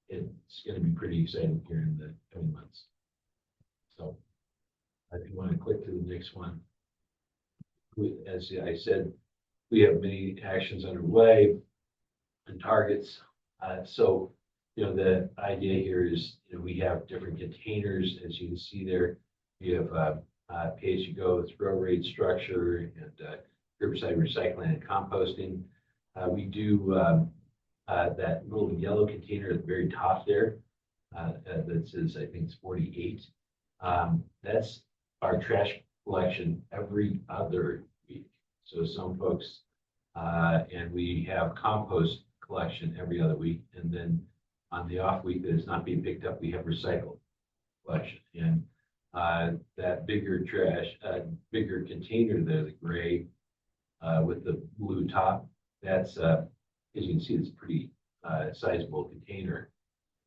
it's going to be pretty exciting here in the coming months. So if you want to click to the next one, as I said, we have many actions underway and targets. So, you know, the idea here is, you know, we have different containers, as you can see there. We have pay-as-you-go throw rate structure and curbside recycling and composting. We do that little yellow container at the very top there that says, I think it's 48. That's our trash collection every other week. So some folks, and we have compost collection every other week. And then on the off week that is not being picked up, we have recycled collection. And that bigger trash, bigger container there, the gray with the blue top, that's, as you can see, it's a pretty sizable container.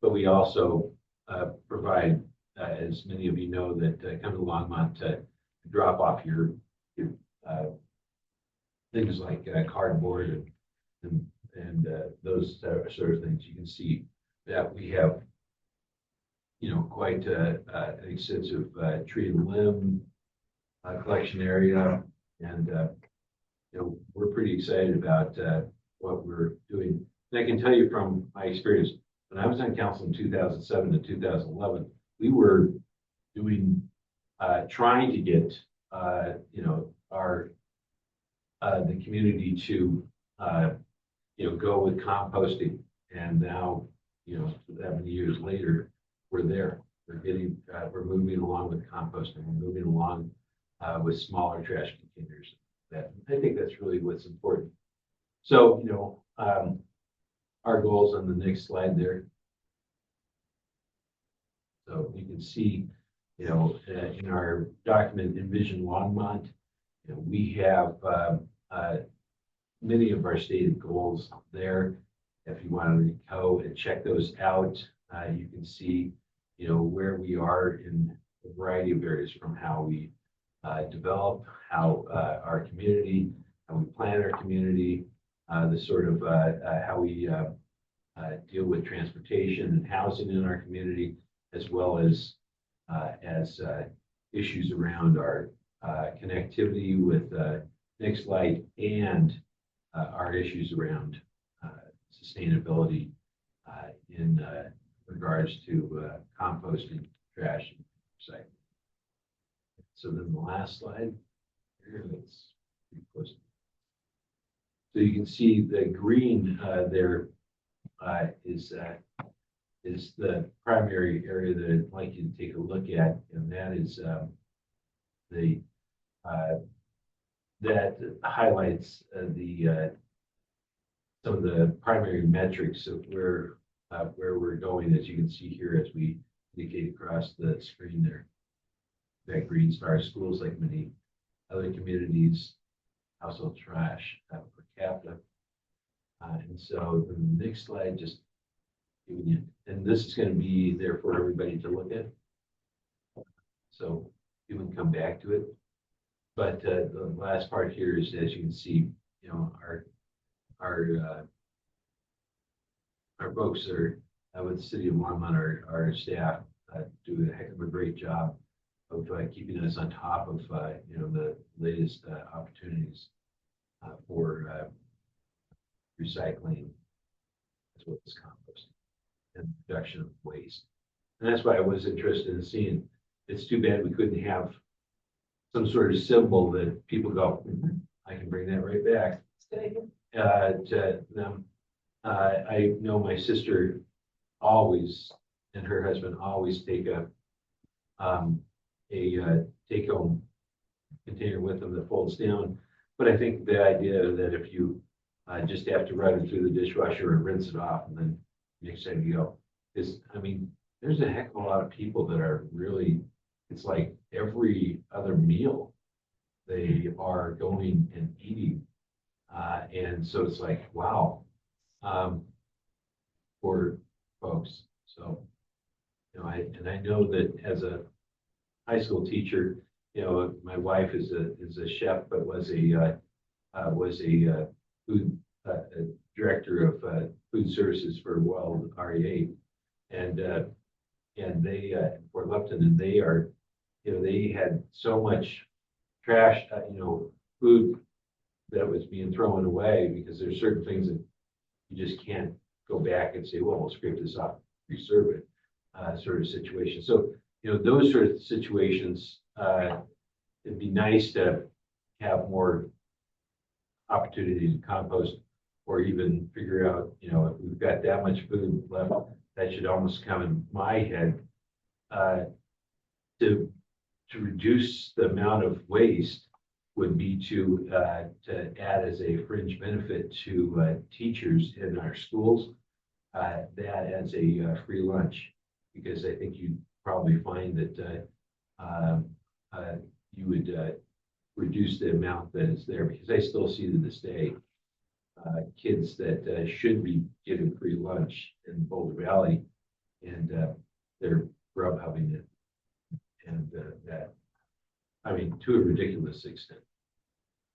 But we also provide, as many of you know, that come to Longmont to drop off your things like cardboard and those sort of things. You can see that we have, you know, quite an extensive tree and limb collection area, and you know, we're pretty excited about what we're doing. And I can tell you from my experience, when I was on council in 2007 to 2011, we were doing, trying to get, you know, our the community to, you know, go with composting. And now, you know, 7 years later, we're there. We're getting, we're moving along with composting. We're moving along with smaller trash containers. That I think that's really what's important. So, you know, our goals on the next slide there. So you can see, you know, in our document, Envision Longmont, you know, we have many of our stated goals there. If you want to go and check those out, you can see, you know, where we are in a variety of areas, from how we develop, how our community, how we plan our community, the sort of how we deal with transportation and housing in our community, as well as issues around our connectivity with Next Light and our issues around sustainability in regards to composting, trash, and recycling. So then the last slide here, that's pretty close. So you can see the green there is the primary area that I'd like you to take a look at, and that is the that highlights some of the primary metrics of where we're going, as you can see here, as we indicate across the screen there. That green star schools, like many other communities, household trash per capita. And so the next slide, just giving you, and this is going to be there for everybody to look at. So you can come back to it. But the last part here is, as you can see, you know, our folks are with the city of Longmont, our staff do a heck of a great job of keeping us on top of you know, the latest opportunities for recycling as well as composting and reduction of waste. And that's why I was interested in seeing. It's too bad we couldn't have some sort of symbol that people go, I can bring that right back to them. I know my sister always, and her husband always take a take-home container with them that folds down. But I think the idea that if you just have to run it through the dishwasher and rinse it off, and then next time you go, is, I mean, there's a heck of a lot of people that are really, it's like every other meal they are going and eating. And so it's like, wow, for folks. So, you know, I know that as a high school teacher, you know, my wife is a chef, but was a food director of food services for Weld REA, and they Fort Lupton, and they are, you know, they had so much trash, you know, food that was being thrown away because there's certain things that you just can't go back and say, well, we'll scrape this off, reserve it, sort of situation. So, you know, those sort of situations, it'd be nice to have more opportunity to compost, or even figure out, you know, if we've got that much food left, that should almost come in my head to reduce the amount of waste would be to add as a fringe benefit to teachers in our schools, that as a free lunch, because I think you probably find that you would reduce the amount that is there, because I still see to this day kids that should be getting free lunch in Boulder Valley, and they're grub hubbing it, and that, I mean, to a ridiculous extent.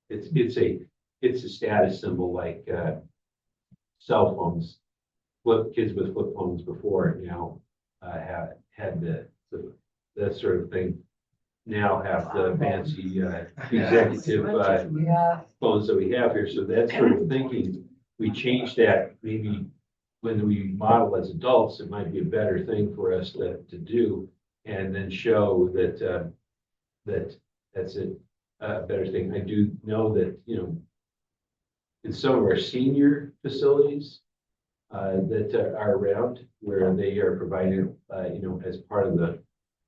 It's a status symbol, like cell phones. Kids with flip phones before, you know, had that sort of thing. Now have the fancy executive phones that we have here. So that sort of thinking, we changed that. Maybe when we model as adults, it might be a better thing for us to do, and then show that that's a better thing. I do know that, you know, in some of our senior facilities that are around, where they are provided, you know, as part of the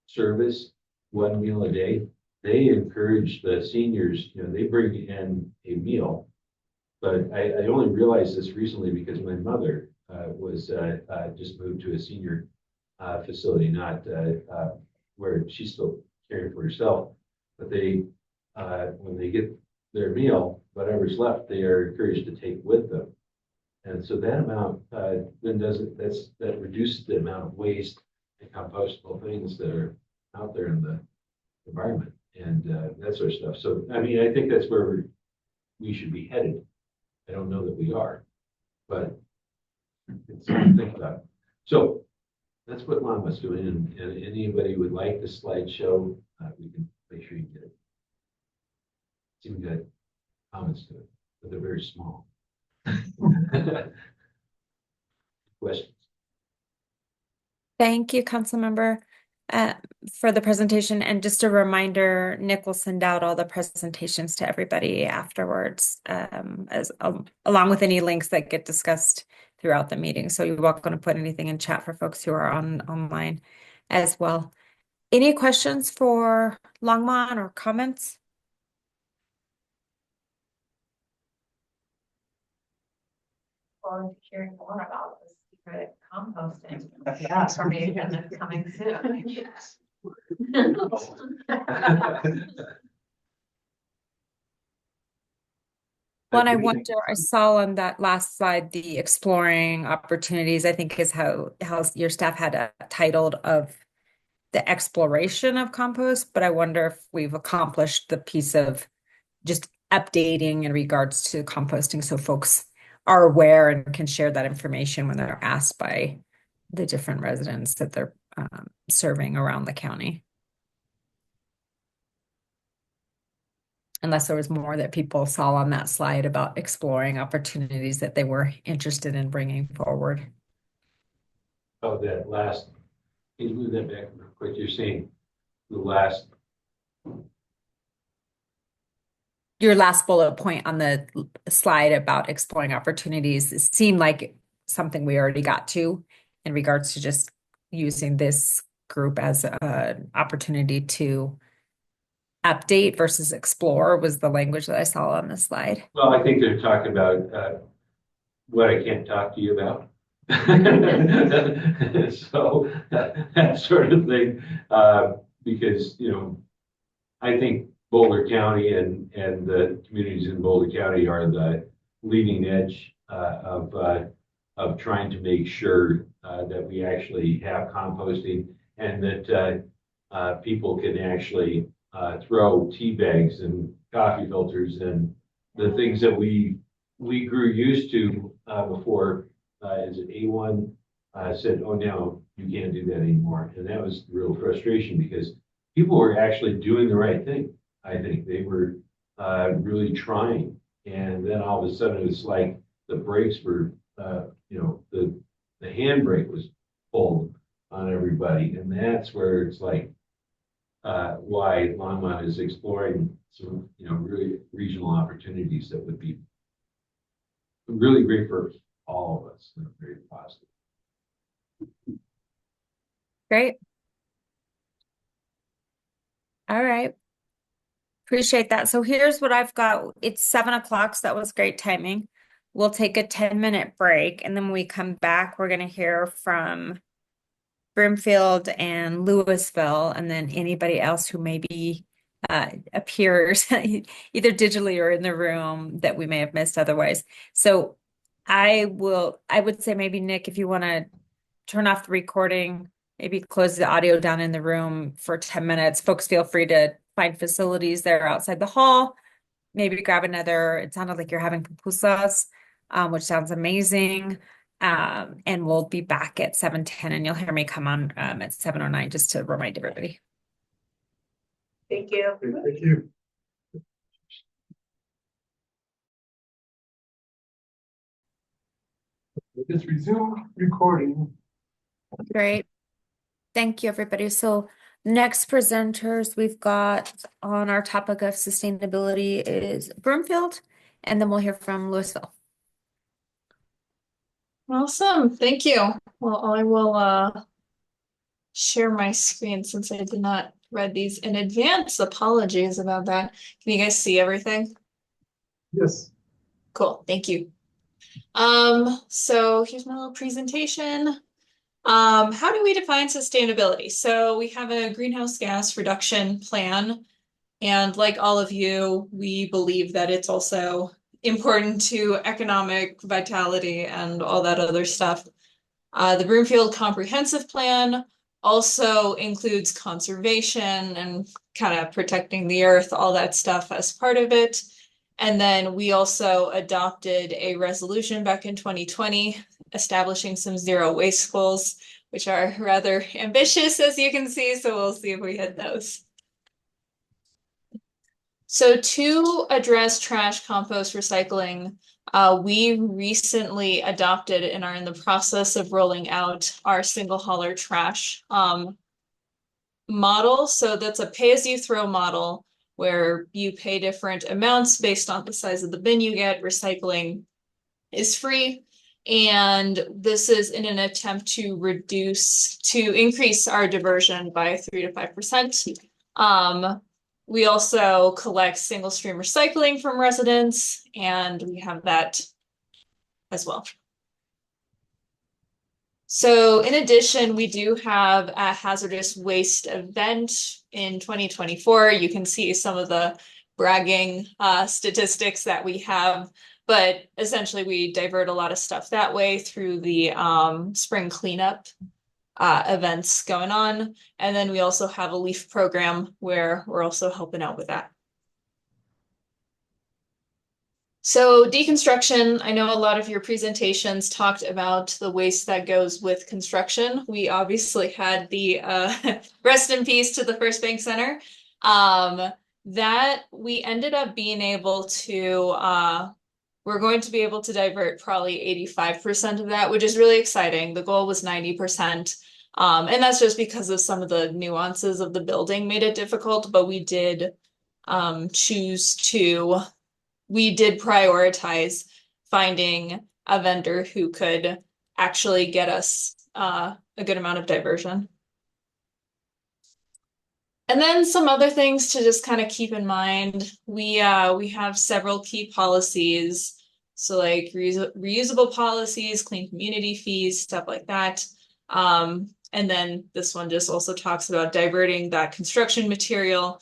service, 1 meal a day, they encourage the seniors, you know, they bring in a meal. But I only realized this recently because my mother was just moved to a senior facility, not where she's still caring for herself. But they, when they get their meal, whatever's left, they are encouraged to take with them. And so that amount then that reduces the amount of waste and compostable things that are out there in the environment, and that sort of stuff. So, I mean, I think that's where we should be headed. I don't know that we are, but it's something to think about. So that's what Lama's doing, and anybody would like the slideshow, we can make sure you get it. See, we got comments to it, but they're very small. Questions? Thank you, Councilmember, for the presentation. And just a reminder, Nick will send out all the presentations to everybody afterwards, along with any links that get discussed throughout the meeting. So you're welcome to put anything in chat for folks who are online as well. Any questions for Longmont or comments? Forward to hearing more about this secret composting. Yeah, for me, agenda coming soon. Yes. Well, and I wonder, I saw on that last slide, the exploring opportunities, I think is how your staff had a titled of the exploration of compost, but I wonder if we've accomplished the piece of just updating in regards to composting so folks are aware and can share that information when they're asked by the different residents that they're serving around the county. Unless there was more that people saw on that slide about exploring opportunities that they were interested in bringing forward. Oh, that last, can you move that back real quick? You're saying the last. Your last bullet point on the slide about exploring opportunities, it seemed like something we already got to in regards to just using this group as an opportunity to update versus explore was the language that I saw on the slide. Well, I think they're talking about what I can't talk to you about. So that sort of thing, because, you know, I think Boulder County and the communities in Boulder County are the leading edge of trying to make sure that we actually have composting and that people can actually throw tea bags and coffee filters and the things that we grew used to before. Is it A1 said, oh, no, you can't do that anymore. And that was the real frustration because people were actually doing the right thing. I think they were really trying. And then all of a sudden it's like the brakes were, you know, the handbrake was pulled on everybody. And that's where it's like, why Longmont is exploring some, you know, really regional opportunities that would be really great for all of us. Very positive. Great. All right. Appreciate that. So here's what I've got. It's 7 o'clock, so that was great timing. We'll take a 10-minute break, and then when we come back, we're going to hear from Brimfield and Louisville, and then anybody else who maybe appears either digitally or in the room that we may have missed otherwise. So I would say maybe Nick, if you want to turn off the recording, maybe close the audio down in the room for 10 minutes. Folks feel free to find facilities that are outside the hall. Maybe grab another, it sounded like you're having pupusas, which sounds amazing. And we'll be back at 7:10 and you'll hear me come on at 7:09 just to remind everybody. Thank you. Thank you. Just resume recording. Great. Thank you, everybody. So next presenters we've got on our topic of sustainability is Broomfield, and then we'll hear from Louisville. Awesome, thank you. Well, I will share my screen since I did not read these in advance. Apologies about that. Can you guys see everything? Yes. Cool, thank you. So here's my little presentation. How do we define sustainability? So we have a greenhouse gas reduction plan. And like all of you, we believe that it's also important to economic vitality and all that other stuff. The Broomfield Comprehensive Plan also includes conservation and kind of protecting the earth, all that stuff as part of it. And then we also adopted a resolution back in 2020, establishing some zero waste goals, which are rather ambitious, as you can see. So we'll see if we hit those. So to address trash, compost, recycling, we recently adopted and are in the process of rolling out our single hauler trash model. So that's a pay-as-you-throw model where you pay different amounts based on the size of the bin you get. Recycling is free. And this is in an attempt to increase our diversion by 3 to 5%. We also collect single stream recycling from residents, and we have that as well. So in addition, we do have a hazardous waste event in 2024. You can see some of the bragging statistics that we have, but essentially we divert a lot of stuff that way through the spring cleanup events going on. And then we also have a LEAF program where we're also helping out with that. So deconstruction, I know a lot of your presentations talked about the waste that goes with construction. We obviously had the rest in peace to the First Bank Center. That we ended up being able to, we're going to be able to divert probably 85% of that, which is really exciting. The goal was 90%. And that's just because of some of the nuances of the building made it difficult, but we did we did prioritize finding a vendor who could actually get us a good amount of diversion. And then some other things to just kind of keep in mind. We have several key policies. So like reusable policies, clean community fees, stuff like that. And then this one just also talks about diverting that construction material.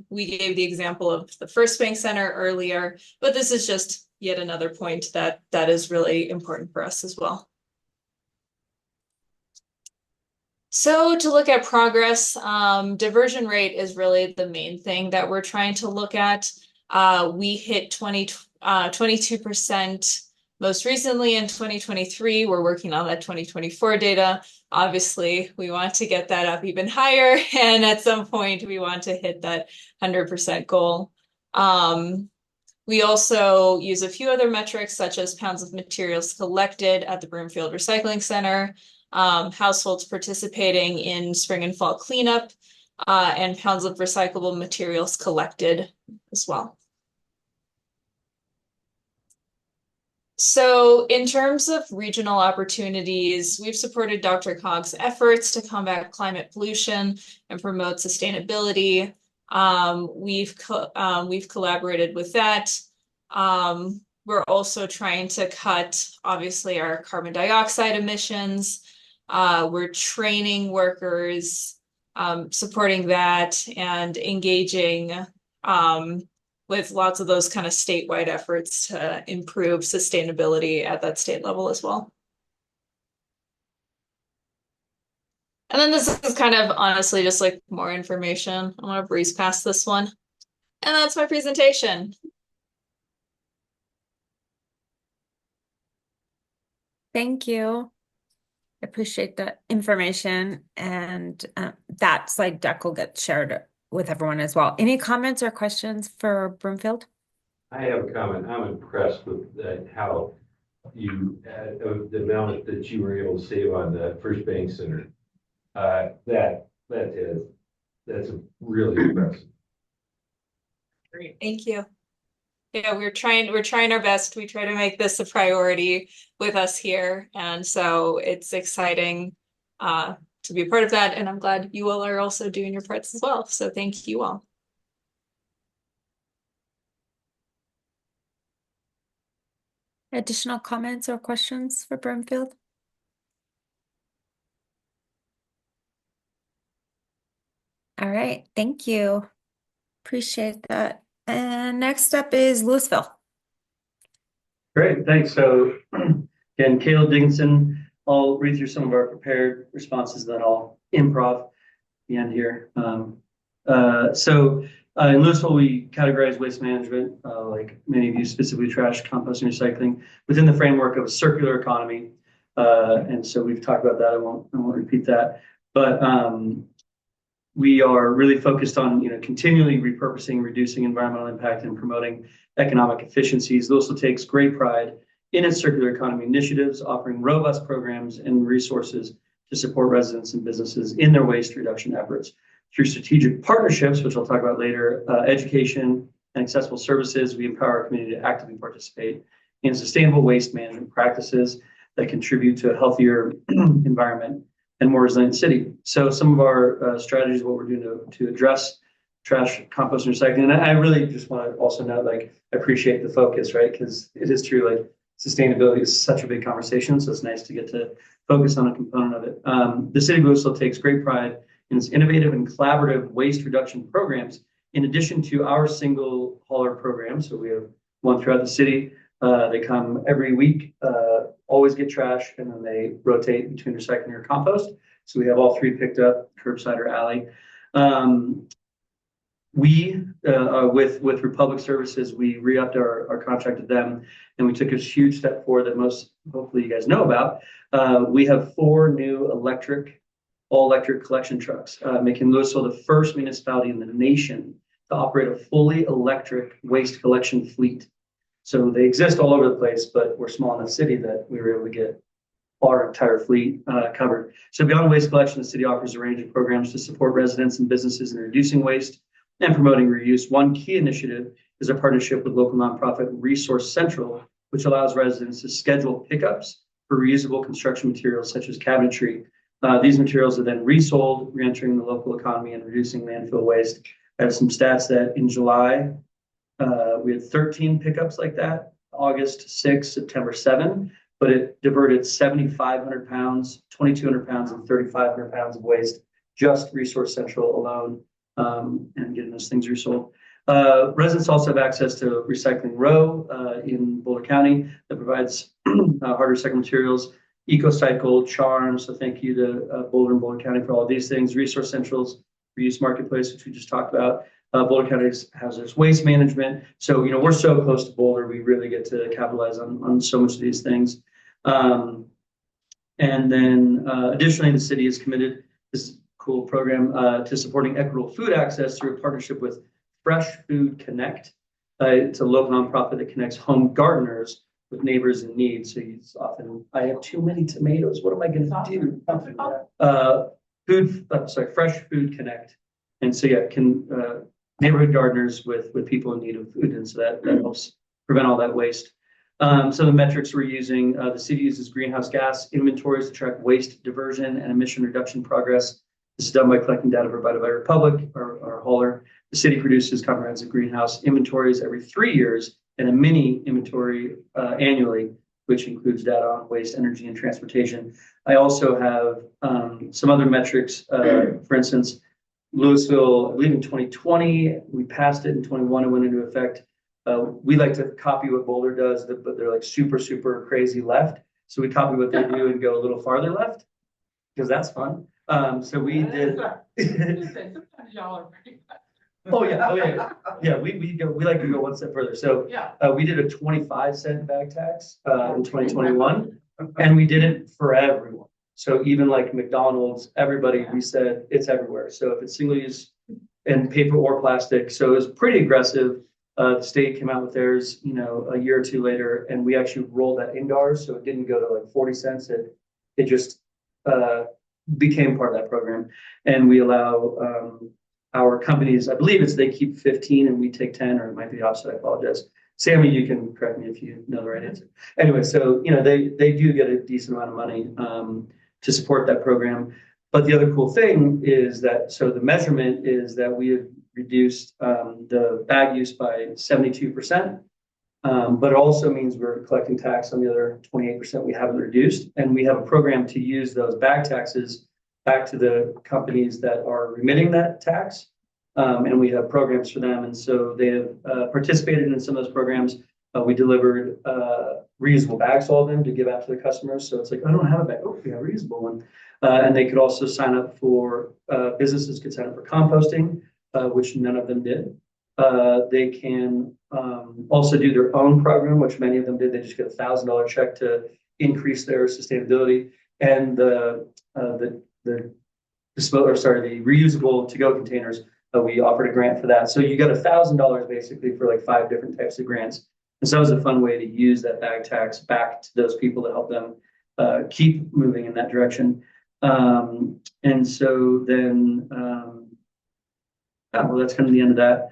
We gave the example of the First Bank Center earlier, but this is just yet another point that is really important for us as well. So to look at progress, diversion rate is really the main thing that we're trying to look at. We hit 22% most recently in 2023. We're working on that 2024 data. Obviously, we want to get that up even higher. And at some point, we want to hit that 100% goal. We also use a few other metrics, such as pounds of materials collected at the Broomfield Recycling Center, households participating in spring and fall cleanup, and pounds of recyclable materials collected as well. So in terms of regional opportunities, we've supported Dr. Cog's efforts to combat climate pollution and promote sustainability. We've collaborated with that. We're also trying to cut, obviously, our carbon dioxide emissions. We're training workers, supporting that, and engaging with lots of those kind of statewide efforts to improve sustainability at that state level as well. And then this is kind of honestly just like more information. I'm gonna breeze past this one. And that's my presentation. Thank you. I appreciate the information, and that slide deck will get shared with everyone as well. Any comments or questions for Broomfield? I have a comment. I'm impressed with how you, the amount that you were able to save on the First Bank Center. That's really impressive. Great, thank you. Yeah, we're trying our best. We try to make this a priority with us here, and so it's exciting to be a part of that, and I'm glad you all are also doing your parts as well. So thank you all. Additional comments or questions for Broomfield? All right, thank you. Appreciate that. And next up is Louisville. Great, thanks. So again, Caleb Dickinson, I'll read through some of our prepared responses, then I'll improv the end here. In Louisville, we categorize waste management, like many of you, specifically trash, compost, and recycling, within the framework of a circular economy. And so we've talked about that. I won't repeat that. But we are really focused on continually repurposing, reducing environmental impact, and promoting economic efficiencies. Louisville takes great pride in its circular economy initiatives, offering robust programs and resources to support residents and businesses in their waste reduction efforts. Through strategic partnerships, which I'll talk about later, education and accessible services, we empower our community to actively participate and sustainable waste management practices that contribute to a healthier environment and more resilient city. So some of our strategies, what we're doing to address trash, compost, and recycling. And I really just want to also note, like, I appreciate the focus, right? Because it is true, like, sustainability is such a big conversation. So it's nice to get to focus on a component of it. The city of Louisville takes great pride in its innovative and collaborative waste reduction programs, in addition to our single hauler program. So we have one throughout the city. They come every week, always get trash, and then they rotate between recycling or compost. So we have all three picked up, curbside or alley. With Republic Services, we re-upped our contract with them, and we took a huge step forward that most, hopefully you guys know about. We have 4 new all-electric collection trucks, making Louisville the first municipality in the nation to operate a fully electric waste collection fleet. So they exist all over the place, but we're small enough city that we were able to get our entire fleet covered. So beyond waste collection, the city offers a range of programs to support residents and businesses in reducing waste and promoting reuse. One key initiative is a partnership with local nonprofit Resource Central, which allows residents to schedule pickups for reusable construction materials such as cabinetry. These materials are then resold, re-entering the local economy and reducing landfill waste. I have some stats that in July, we had 13 pickups like that, August 6, September 7, but it diverted 7,500 pounds, 2,200 pounds, and 3,500 pounds of waste, just Resource Central alone, and getting those things resold. Residents also have access to Recycling Row in Boulder County that provides hard recycled materials, EcoCycle, Charm. So thank you to Boulder and Boulder County for all of these things. Resource Central's Reuse Marketplace, which we just talked about. Boulder County has its waste management. So, we're so close to Boulder, we really get to capitalize on so much of these things. And then additionally, the city is committed, this cool program, to supporting equitable food access through a partnership with Fresh Food Connect. It's a local nonprofit that connects home gardeners with neighbors in need. So it's often, I have too many tomatoes. What am I going to do? Fresh Food Connect. And so neighborhood gardeners with people in need of food, and so that helps prevent all that waste. Some of the metrics we're using: the city uses greenhouse gas inventories to track waste diversion and emission reduction progress. This is done by collecting data provided by Republic, our hauler. The city produces comprehensive greenhouse inventories every 3 years and a mini inventory annually, which includes data on waste, energy, and transportation. I also have some other metrics. For instance, Louisville, I believe in 2020, we passed it. In 21, it went into effect. We like to copy what Boulder does, but they're like super, super crazy left. So we copy what they do and go a little farther left, because that's fun. So we did. Sometimes y'all are pretty fast. Oh yeah. We like to go one step further. So we did a 25-cent bag tax in 2021, and we did it for everyone. So even like McDonald's, everybody, we said it's everywhere. So if it's single use and paper or plastic, so it was pretty aggressive. The state came out with theirs, a year or two later, and we actually rolled that into ours. So it didn't go to like 40 cents. It just became part of that program. And we allow our companies, I believe they keep 15 and we take 10, or it might be the opposite. I apologize. Sammy, you can correct me if you know the right answer. Anyway, so they do get a decent amount of money to support that program. But the other cool thing is that, so the measurement is that we have reduced the bag use by 72%, but it also means we're collecting tax on the other 28% we haven't reduced. And we have a program to use those bag taxes back to the companies that are remitting that tax. And we have programs for them. And so they have participated in some of those programs. We delivered reusable bags to all of them to give out to the customers. So it's like, I don't have a bag. Oh, we have a reusable one. And they could also sign up for, businesses could sign up for composting, which none of them did. They can also do their own program, which many of them did. They just get $1,000 check to increase their sustainability. And the reusable to-go containers, we offered a grant for that. So you got $1,000 basically for like 5 different types of grants. And so that was a fun way to use that bag tax back to those people to help them keep moving in that direction. And so then, well, that's kind of the end of that.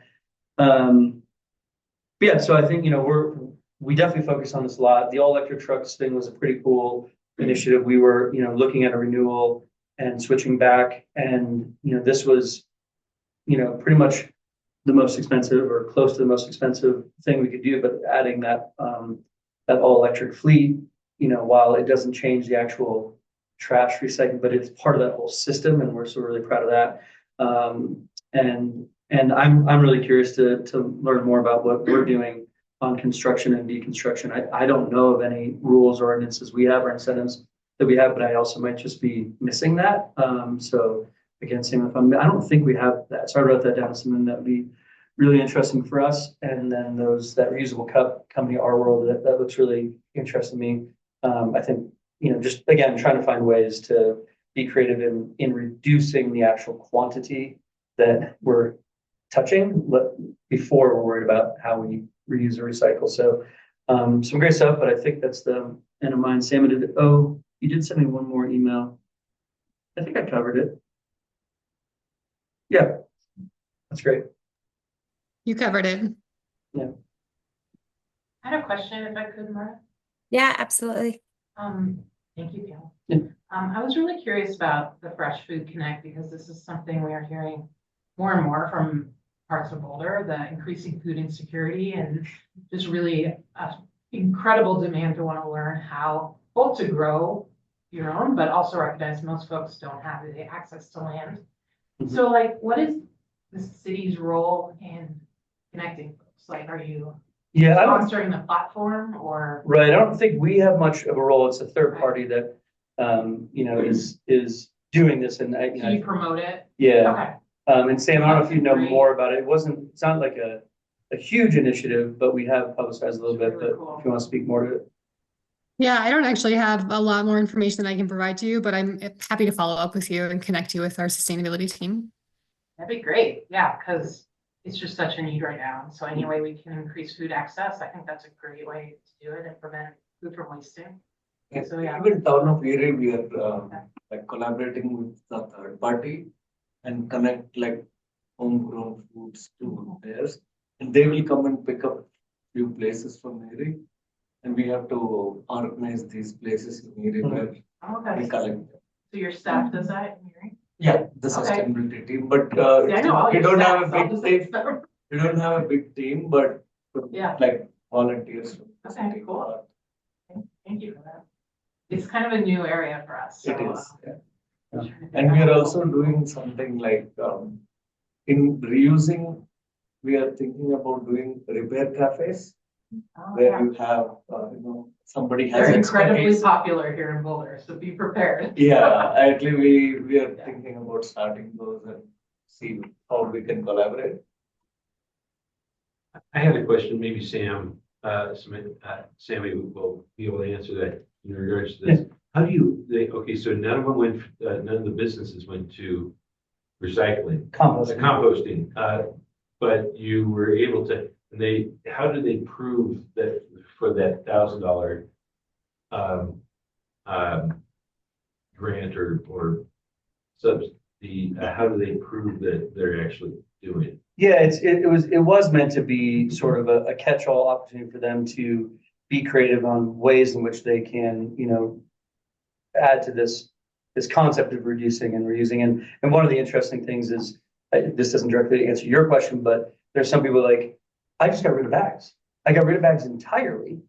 So I think, we definitely focus on this a lot. The all electric trucks thing was a pretty cool initiative. We were, looking at a renewal and switching back, and, this was, pretty much the most expensive or close to the most expensive thing we could do, but adding that all electric fleet, while it doesn't change the actual trash recycling, but it's part of that whole system, and we're so really proud of that. And I'm really curious to learn more about what we're doing on construction and deconstruction. I don't know of any rules or ordinances we have or incentives that we have, but I also might just be missing that. So again, same if I don't think we have that. So I wrote that down as something that would be really interesting for us. And then that reusable cup company, Our World, that looks really interesting to me. I think, just again, trying to find ways to be creative in reducing the actual quantity that we're touching before we're worried about how we reuse or recycle. So some great stuff, but I think that's the end of mine. Sam, you did send me one more email. I think I covered it. Yeah, that's great. You covered it. Yeah. I had a question if I could, Mara. Yeah, absolutely. Thank you, Cal. Yeah. I was really curious about the Fresh Food Connect because this is something we are hearing more and more from parts of Boulder, the increasing food insecurity and just really incredible demand to want to learn how both to grow your own, but also recognize most folks don't have the access to land. Mm-hmm. So what is the city's role in connecting folks? Are you sponsoring the platform or? Right. I don't think we have much of a role. It's a third party that, is doing this, and So you promote it? Yeah. Okay. And Sam, I don't know if you know more about it. It's not like a huge initiative, but we have publicized a little bit, but if you want to speak more to it. Yeah, I don't actually have a lot more information that I can provide to you, but I'm happy to follow up with you and connect you with our sustainability team. That'd be great. Yeah, because it's just such a need right now. So any way we can increase food access, I think that's a great way to do it and prevent food from wasting. Yes, So yeah. even town of Erie, we are collaborating with the third party and connect homegrown foods to theirs, and they will come and pick up few places from Erie, and we have to organize these places in Erie where we collect them. So your staff does that in Erie? Yeah, the sustainability team, but we don't have a big team. We don't have a big team, but volunteers. Okay, cool. Thank you for that. It's kind of a new area for us. So, it is. And we are also doing something in reusing. We are thinking about doing repair cafes where you have, somebody has. They're incredibly popular here in Boulder, so be prepared. Yeah, actually, we are thinking about starting those and see how we can collaborate. I had a question, maybe Sammy will be able to answer that in regards to this. How do so none of them none of the businesses went to recycling. Composting. But you were able to, how do they prove that for that $1,000 grant or subsidy, how do they prove that they're actually doing it? Yeah, it was meant to be sort of a catch-all opportunity for them to be creative on ways in which they can, add to this concept of reducing and reusing. And one of the interesting things is, this doesn't directly answer your question, but there's some people I just got rid of bags. I got rid of bags entirely.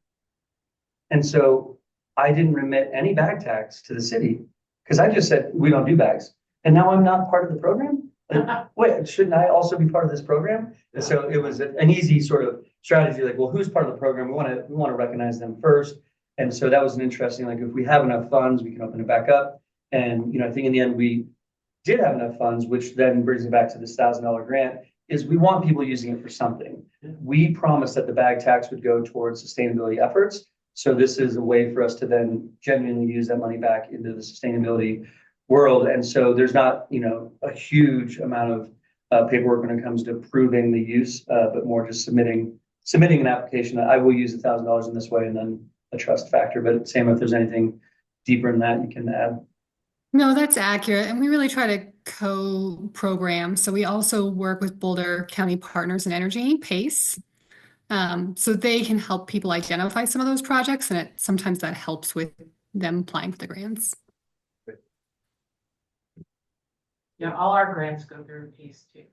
And so I didn't remit any bag tax to the city because I just said, we don't do bags. And now I'm not part of the program. Wait, shouldn't I also be part of this program? And so it was an easy sort of strategy, who's part of the program? We want to recognize them first. And so that was an interesting, if we have enough funds, we can open it back up. And, I think in the end, we did have enough funds, which then brings me back to this $1,000 grant, is we want people using it for something. We promised that the bag tax would go towards sustainability efforts. So this is a way for us to then genuinely use that money back into the sustainability world. And so there's not, a huge amount of paperwork when it comes to proving the use, but more just submitting an application that I will use $1,000 in this way, and then a trust factor. But Sam, if there's anything deeper in that, you can add. No, that's accurate. And we really try to co-program. So we also work with Boulder County Partners in Energy, PACE. So they can help people identify some of those projects, and sometimes that helps with them applying for the grants. Yeah, all our grants go through PACE too.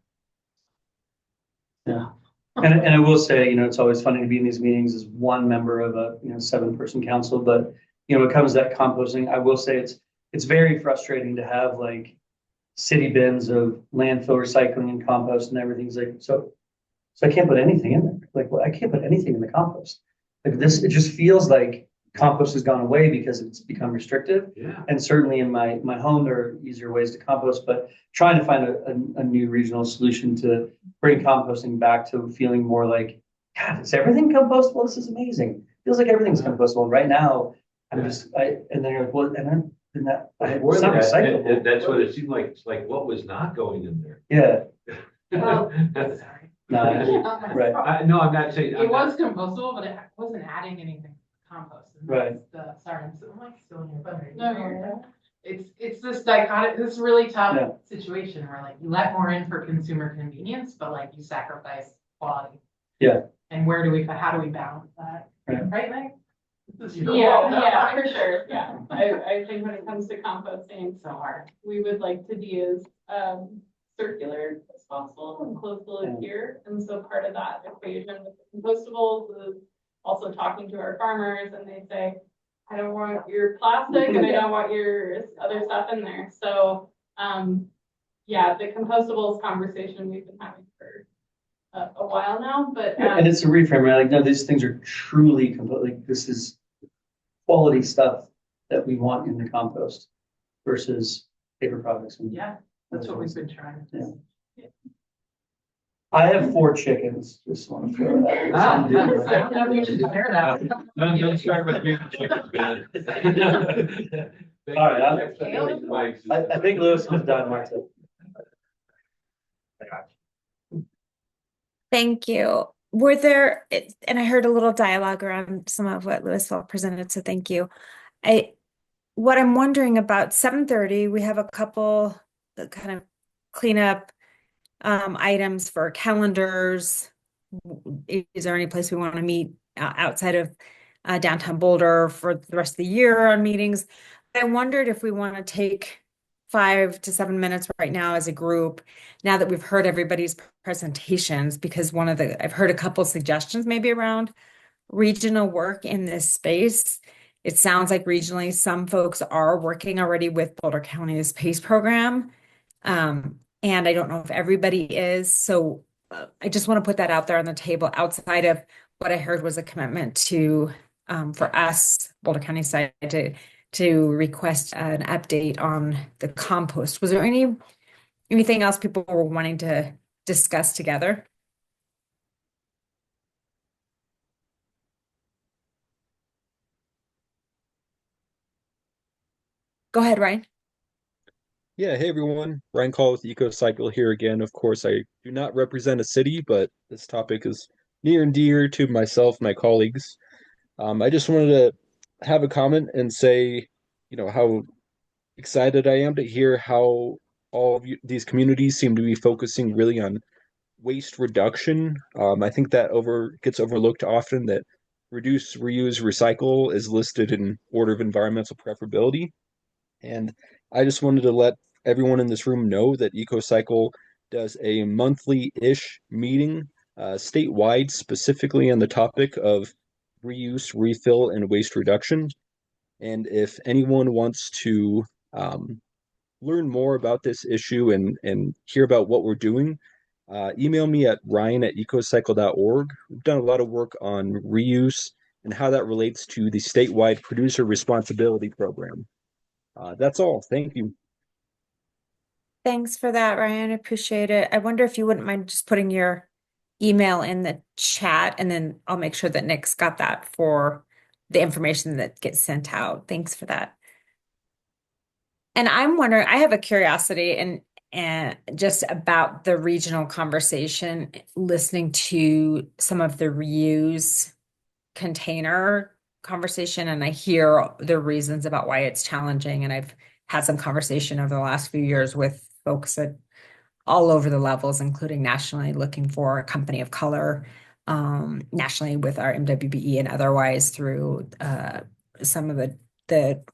Yeah. And I will say, it's always funny to be in these meetings as one member of a, 7-person council, but, when it comes to that composting, I will say it's very frustrating to have like city bins of landfill recycling and compost and everything's like, so I can't put anything in there. Like, well, I can't put anything in the compost. Like this, it just feels like compost has gone away because it's become restrictive. Yeah. And certainly in my home, there are easier ways to compost, but trying to find a new regional solution to bring composting back to feeling more like, God, is everything compostable? This is amazing. Feels like everything's compostable. And right now, and then you're like, well, and then that, More it's than not that, recyclable. that's what it seemed like. It's like what was not going in there. Yeah. Well, Right. No, I'm not saying. It was compostable, but it wasn't adding anything to compost. And Right. Sorry, I'm like still in your butter. No, you're It's this dichotomy, this really tough Yeah. situation where like you let more in for consumer convenience, but like you sacrifice quality. Yeah. And how do we balance that? Right. Right, Meg? This is your Yeah, world. yeah, for sure, yeah. I think when it comes to composting, So hard. we would like to be as circular as possible and close the loop here. And so part of that equation with the compostables is also talking to our farmers, and they say, I don't want your plastic and I don't want your other stuff in there. So yeah, the compostables conversation we've been having for a while now, but And it's a reframe, right? Like, no, these things are truly like this is quality stuff that we want in the compost versus paper products. Yeah, that's what we've been trying to do. Yeah. I have 4 chickens. Just want to throw that out. I don't know if you should compare that. Don't start with me. All right, I think Lewis was done, Martha. Thank you. Were there, and I heard a little dialogue around some of what Louisville presented, so thank you. What I'm wondering about 7:30, we have a couple kind of cleanup items for calendars. Is there any place we want to meet outside of downtown Boulder for the rest of the year on meetings? I wondered if we want to take 5 to 7 minutes right now as a group, now that we've heard everybody's presentations, because I've heard a couple suggestions maybe around regional work in this space. It sounds like regionally, some folks are working already with Boulder County's PACE program. And I don't know if everybody is. So I just want to put that out there on the table outside of what I heard was a commitment to, for us, Boulder County side, to request an update on the compost. Was there anything else people were wanting to discuss together? Go ahead, Ryan. Yeah, hey everyone. Ryan Call with EcoCycle here again. Of course, I do not represent a city, but this topic is near and dear to myself and my colleagues. I just wanted to have a comment and say, how excited I am to hear how all of these communities seem to be focusing really on waste reduction. I think that gets overlooked often that reduce, reuse, recycle is listed in order of environmental preferability. And I just wanted to let everyone in this room know that EcoCycle does a monthly-ish meeting statewide, specifically on the topic of reuse, refill, and waste reduction. And if anyone wants to learn more about this issue and hear about what we're doing, email me at ryan@ecocycle.org. We've done a lot of work on reuse and how that relates to the statewide producer responsibility program. That's all. Thank you. Thanks for that, Ryan. I appreciate it. I wonder if you wouldn't mind just putting your email in the chat, and then I'll make sure that Nick's got that for the information that gets sent out. Thanks for that. And I'm wondering, I have a curiosity and just about the regional conversation, listening to some of the reuse container conversation, and I hear the reasons about why it's challenging. And I've had some conversation over the last few years with folks at all over the levels, including nationally, looking for a company of color nationally with our MWBE and otherwise through some of the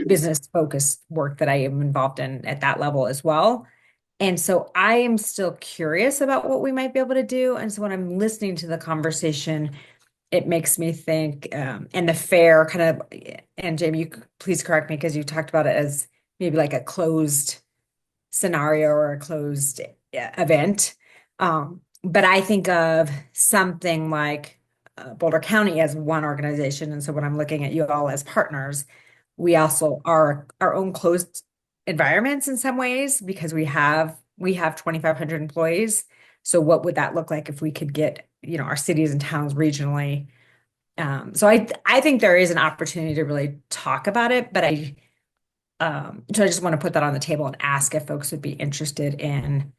business focused work that I am involved in at that level as well. And so I am still curious about what we might be able to do. And so when I'm listening to the conversation, it makes me think, and the fair kind of, and Jamie, you please correct me because you talked about it as maybe like a closed scenario or a closed event. But I think of something like Boulder County as one organization. And so when I'm looking at you all as partners, we also are our own closed environments in some ways because we have 2,500 employees. So what would that look like if we could get, our cities and towns regionally? So I think there is an opportunity to really talk about it, but so I just want to put that on the table and ask if folks would be interested in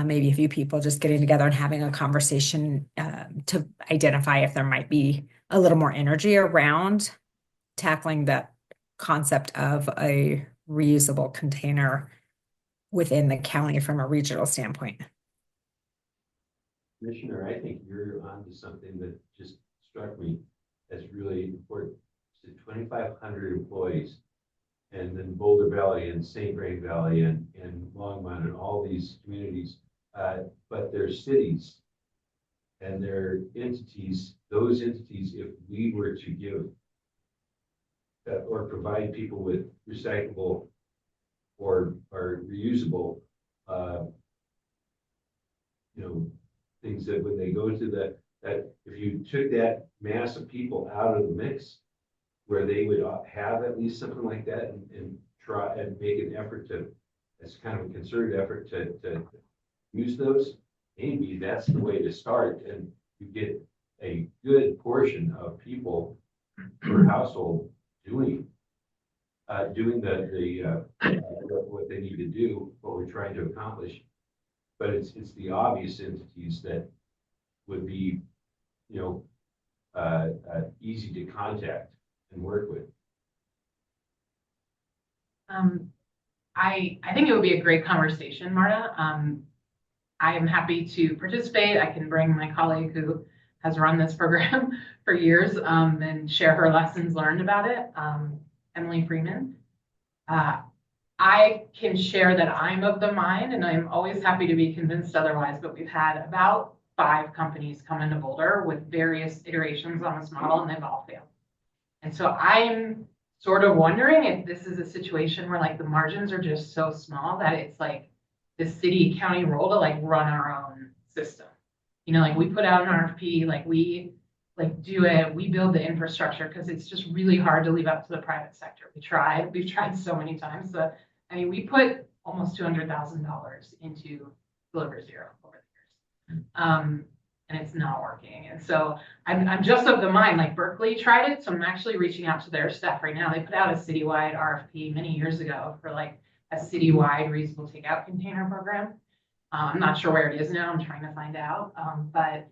maybe a few people just getting together and having a conversation to identify if there might be a little more energy around tackling that concept of a reusable container within the county from a regional standpoint. Commissioner, I think you're onto something that just struck me as really important. 2,500 employees, and then Boulder Valley and St. Vrain Valley and Longmont and all these communities, but they're cities and they're entities. Those entities, if we were to give or provide people with recyclable or reusable, things that when they go to that if you took that mass of people out of the mix, where they would have at least something like that and try and make an effort to, as kind of a concerted effort to use those, maybe that's the way to start, and you get a good portion of people per household doing what they need to do, what we're trying to accomplish. But it's the obvious entities that would be, easy to contact and work with. I think it would be a great conversation, Marta. I am happy to participate. I can bring my colleague who has run this program for years and share her lessons learned about it, Emily Freeman. I can share that I'm of the mind, and I'm always happy to be convinced otherwise, but we've had about 5 companies come into Boulder with various iterations on this model, and they've all failed. And so I'm sort of wondering if this is a situation where like the margins are just so small that it's like the city county role to like run our own system. Like we put out an RFP, like we do it, we build the infrastructure because it's just really hard to leave up to the private sector. We've tried so many times. So, we put almost $200,000 into Deliver Zero over the years. And it's not working. And so I'm just of the mind, like Berkeley tried it. So I'm actually reaching out to their staff right now. They put out a citywide RFP many years ago for like a citywide reusable takeout container program. I'm not sure where it is now. I'm trying to find out. But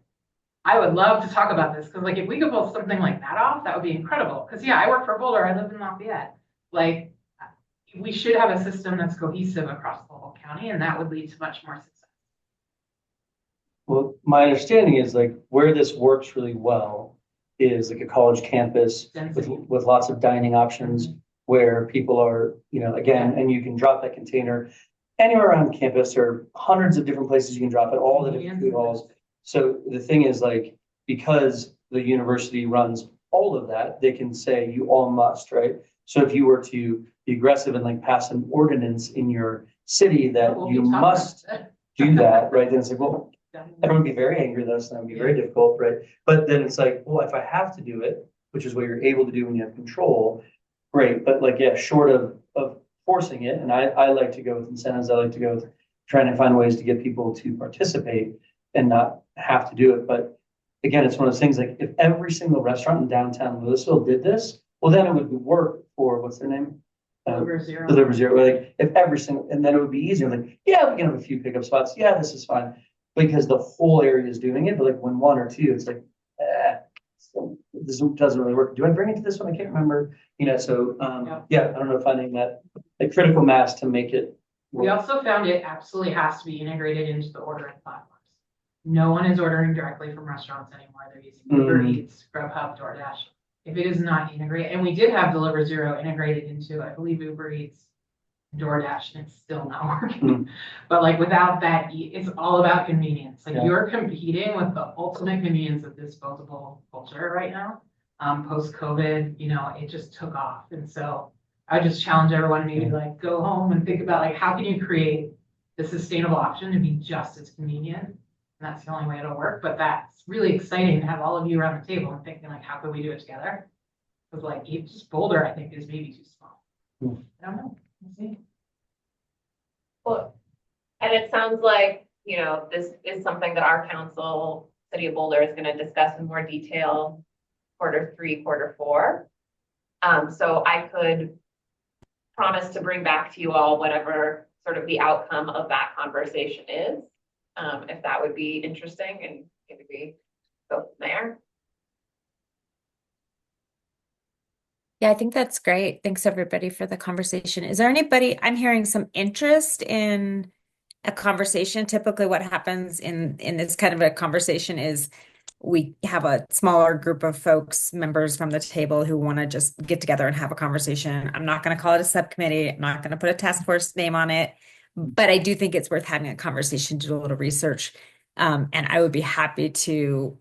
I would love to talk about this because like if we could pull something like that off, that would be incredible. Because I work for Boulder. I live in Lafayette. Like we should have a system that's cohesive across the whole county, and that would lead to much more success. Well, my understanding is like where this works really well is like a college campus with lots of dining options where people are, again, and you can drop that container anywhere around campus. There are hundreds of different places you can drop it, all the different food halls. So the thing is like, because the university runs all of that, they can say you all must, right? So if you were to be aggressive and like pass an ordinance in your city that you must do that, right? Then it's like, well, everyone would be very angry with us, and that would be very difficult, right? But then it's like, well, if I have to do it, which is what you're able to do when you have control, great. But like, short of forcing it, and I like to go with incentives. I like to go with trying to find ways to get people to participate and not have to do it. But again, it's one of those things like if every single restaurant in downtown Louisville did this, well, then it would work for what's their name? Deliver Zero. Deliver Zero. Like if every single, and then it would be easier. Like, yeah, we can have a few pickup spots. Yeah, this is fine. Because the whole area is doing it, but like when 1 or 2, it's like, this doesn't really work. Do I bring it to this one? I can't remember. So I don't know, finding that critical mass to make it work. We also found it absolutely has to be integrated into the ordering platforms. No one is ordering directly from restaurants anymore. They're using Uber Eats, Grubhub, DoorDash. If it is not integrated, and we did have Deliver Zero integrated into, I believe, Uber Eats, DoorDash, and it's still not working. But like without that, it's all about convenience. Like you're competing with the ultimate convenience of disposable culture right now. Post-COVID, it just took off. And so I would just challenge everyone to maybe like go home and think about like how can you create the sustainable option to be just as convenient. And that's the only way it'll work. But that's really exciting to have all of you around the table and thinking like, how can we do it together? Because like just Boulder, I think, is maybe too small. I don't know. We'll see. Well, and it sounds like, this is something that our council, City of Boulder, is going to discuss in more detail Q3, Q4. So I could promise to bring back to you all whatever sort of the outcome of that conversation is, if that would be interesting, and maybe we go from there. Yeah, I think that's great. Thanks everybody for the conversation. Is there anybody, I'm hearing some interest in a conversation. Typically what happens in this kind of a conversation is we have a smaller group of folks, members from the table who want to just get together and have a conversation. I'm not going to call it a subcommittee. I'm not going to put a task force name on it, but I do think it's worth having a conversation to do a little research. And I would be happy to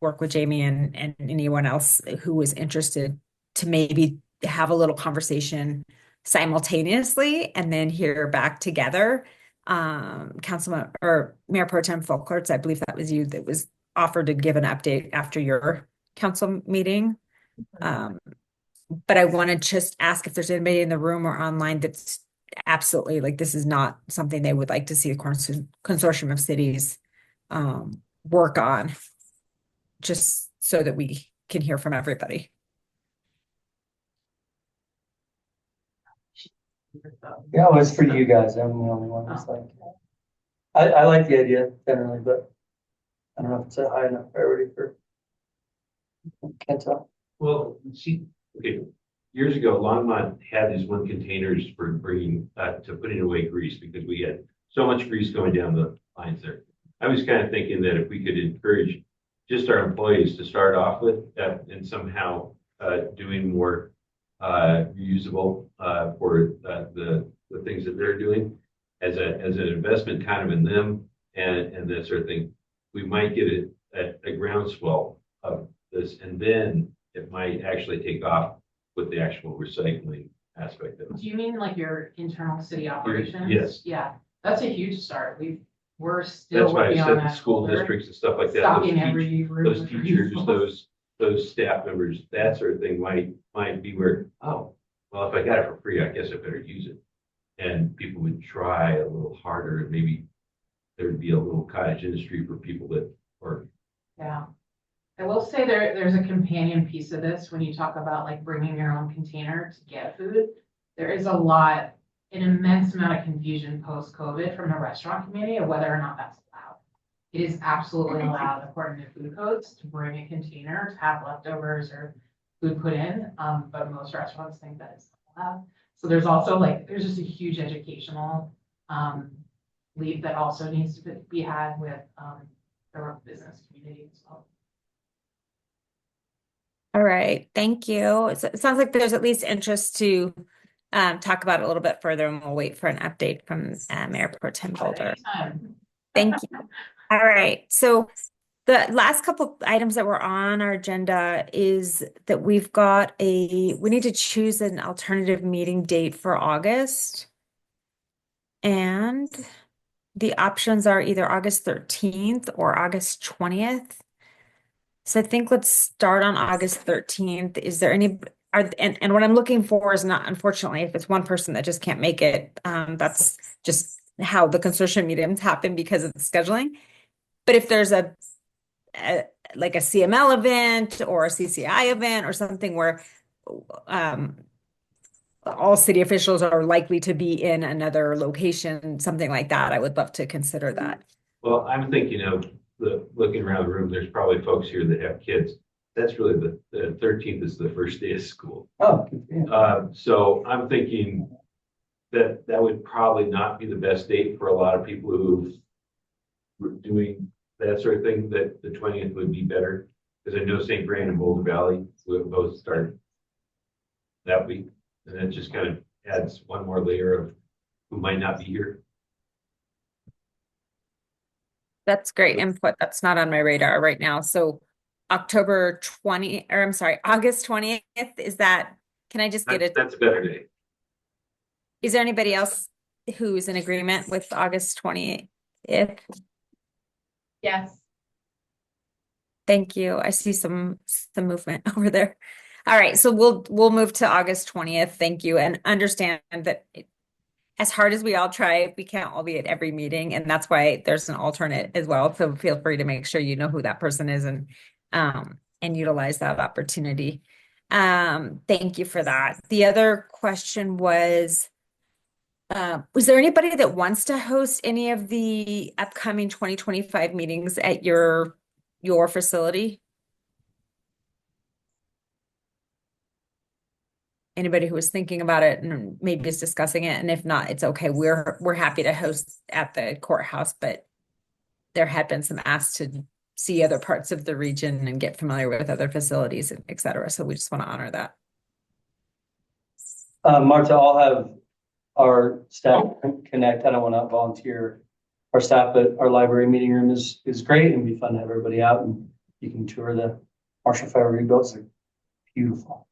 work with Jamie and anyone else who is interested to maybe have a little conversation simultaneously and then hear back together. Councilman or Mayor Pro Tem Folkerts, I believe that was you that was offered to give an update after your council meeting. But I want to just ask if there's anybody in the room or online that's absolutely like this is not something they would like to see a consortium of cities work on, just so that we can hear from everybody. Yeah, well, it's for you guys. I'm the only one that's like, I like the idea generally, but I don't know if it's a high enough priority for, can't tell. Well, see, okay, years ago, Longmont had these one containers for bringing, to putting away grease because we had so much grease going down the lines there. I was kind of thinking that if we could encourage just our employees to start off with that and somehow doing more reusable for the things that they're doing as an investment kind of in them and that sort of thing, we might get a groundswell of this, and then it might actually take off with the actual recycling aspect of it. Do you mean like your internal city operations? Yes. Yeah, that's a huge start. We're That's still why I working said on the that. school districts and stuff like that. Stocking every room Those with teachers, reusable. those staff members, that sort of thing might be where, oh, well, if I got it for free, I guess I better use it. And people would try a little harder, and maybe there'd be a little cottage industry for people that are. Yeah. I will say there's a companion piece of this when you talk about like bringing your own container to get food. There is an immense amount of confusion post-COVID from the restaurant community of whether or not that's allowed. It is absolutely allowed according to food codes to bring a container to have leftovers or food put in, but most restaurants think that it's not allowed. So there's also there's just a huge educational leap that also needs to be had with the business community as well. All right, thank you. It sounds like there's at least interest to talk about it a little bit further, and we'll wait for an update from Mayor Pro Tem Boulder. Thank you. All right, so the last couple items that were on our agenda is that we need to choose an alternative meeting date for August. And the options are either August 13th or August 20th. So I think let's start on August 13th. Is there and what I'm looking for is not, unfortunately, if it's one person that just can't make it, that's just how the consortium meetings happen because of the scheduling. But if there's like a CML event or a CCI event or something where all city officials are likely to be in another location, something like that, I would love to consider that. Well, I'm thinking of looking around the room, there's probably folks here that have kids. That's really the 13th is the first day of school. Oh, yeah. So I'm thinking that would probably not be the best date for a lot of people who've doing that sort of thing, that the 20th would be better? Because I know St. Vrain and Boulder Valley will both start that week. And that just kind of adds one more layer of who might not be here. That's great input. That's not on my radar right now. So October 20, or I'm sorry, August 20th, is that, can I just get it? That's a better day. Is there anybody else who's in agreement with August 20th? Yes. Thank you. I see some movement over there. All right, so we'll move to August 20th. Thank you. And understand that as hard as we all try, we can't all be at every meeting, and that's why there's an alternate as well. So feel free to make sure you know who that person is and utilize that opportunity. Thank you for that. The other question was there anybody that wants to host any of the upcoming 2025 meetings at your facility? Anybody who was thinking about it and maybe is discussing it, and if not, it's okay. We're happy to host at the courthouse, but there had been some asks to see other parts of the region and get familiar with other facilities, et cetera. So we just want to honor that. Marta, I'll have our staff connect. I don't want to volunteer our staff, but our library meeting room is great, and it'd be fun to have everybody out, and you can tour the Marshall Fire rebuilds. They're beautiful.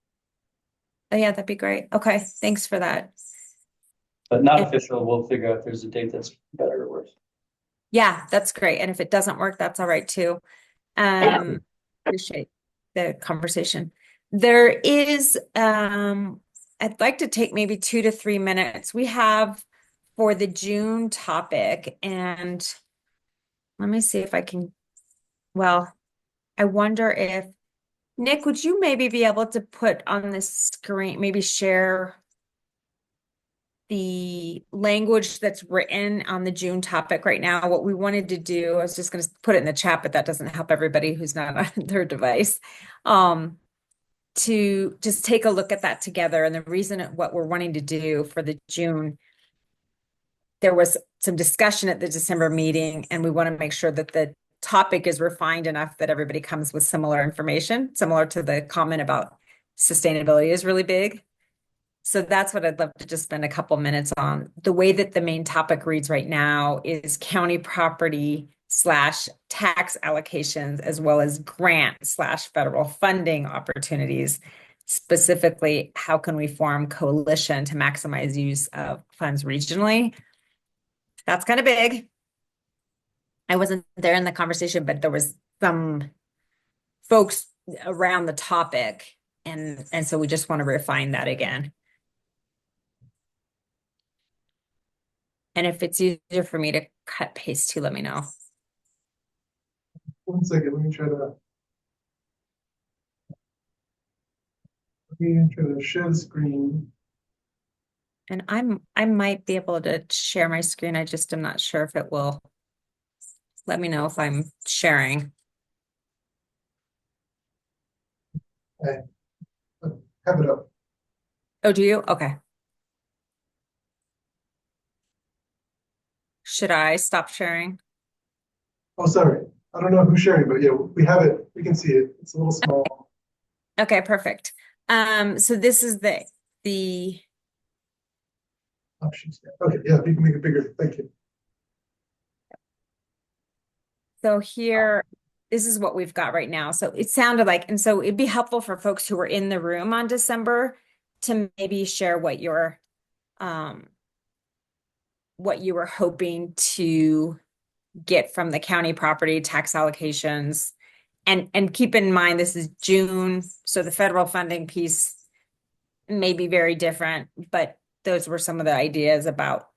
Oh yeah, that'd be great. Okay, thanks for that. But not official. We'll figure out if there's a date that's better or worse. Yeah, that's great. And if it doesn't work, that's all right too. Appreciate the conversation. There is, I'd like to take maybe 2 to 3 minutes. We have for the June topic, and let me see if I can, well, I wonder if, Nick, would you maybe be able to put on the screen, maybe share the language that's written on the June topic right now? What we wanted to do, I was just going to put it in the chat, but that doesn't help everybody who's not on their device. To just take a look at that together. And the reason what we're wanting to do for the June, there was some discussion at the December meeting, and we want to make sure that the topic is refined enough that everybody comes with similar information, similar to the comment about sustainability is really big. So that's what I'd love to just spend a couple minutes on. The way that the main topic reads right now is county property / tax allocations, as well as grant / federal funding opportunities. Specifically, how can we form coalition to maximize use of funds regionally? That's kind of big. I wasn't there in the conversation, but there was some folks around the topic, and so we just want to refine that again. And if it's easier for me to cut paste too, let me know. 1 second, let me try to share the screen. And I might be able to share my screen. I just am not sure if it will. Let me know if I'm sharing. I have it up. Oh, do you? Okay. Should I stop sharing? Oh, sorry. I don't know who's sharing, but yeah, we have it. We can see it. It's a little small. Okay, perfect. So this is the options. Okay, yeah, you can make it bigger. Thank you. So here, this is what we've got right now. So it sounded like, and so it'd be helpful for folks who were in the room on December to maybe share what you were hoping to get from the county property tax allocations. And keep in mind, this is June, so the federal funding piece may be very different, but those were some of the ideas about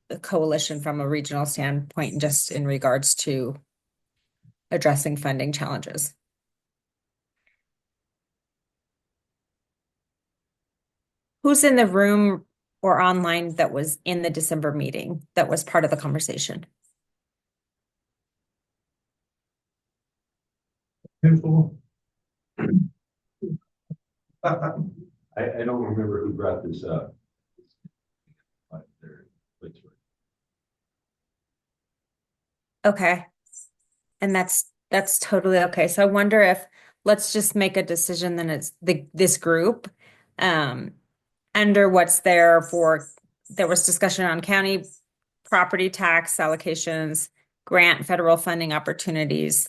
the coalition from a regional standpoint, and just in regards to addressing funding challenges. Who's in the room or online that was in the December meeting that was part of the conversation? Beautiful. I don't remember who brought this up. Okay. And that's totally okay. So I wonder if let's just make a decision then it's this group um under what's there there was discussion on county property tax allocations, grant federal funding opportunities.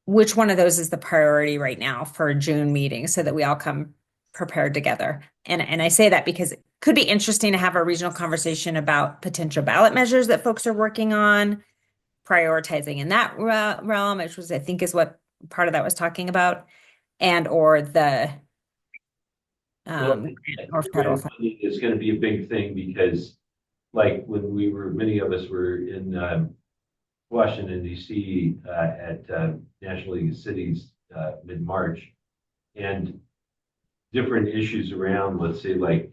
Which one of those is the priority right now for a June meeting so that we all come prepared together? And I say that because it could be interesting to have a regional conversation about potential ballot measures that folks are working on, prioritizing in that realm, which was, I think, is what part of that was talking about, and or the Well, or federal funding. it's gonna be a big thing because like when many of us were in Washington DC at National League of Cities mid-March, and different issues around, let's say, like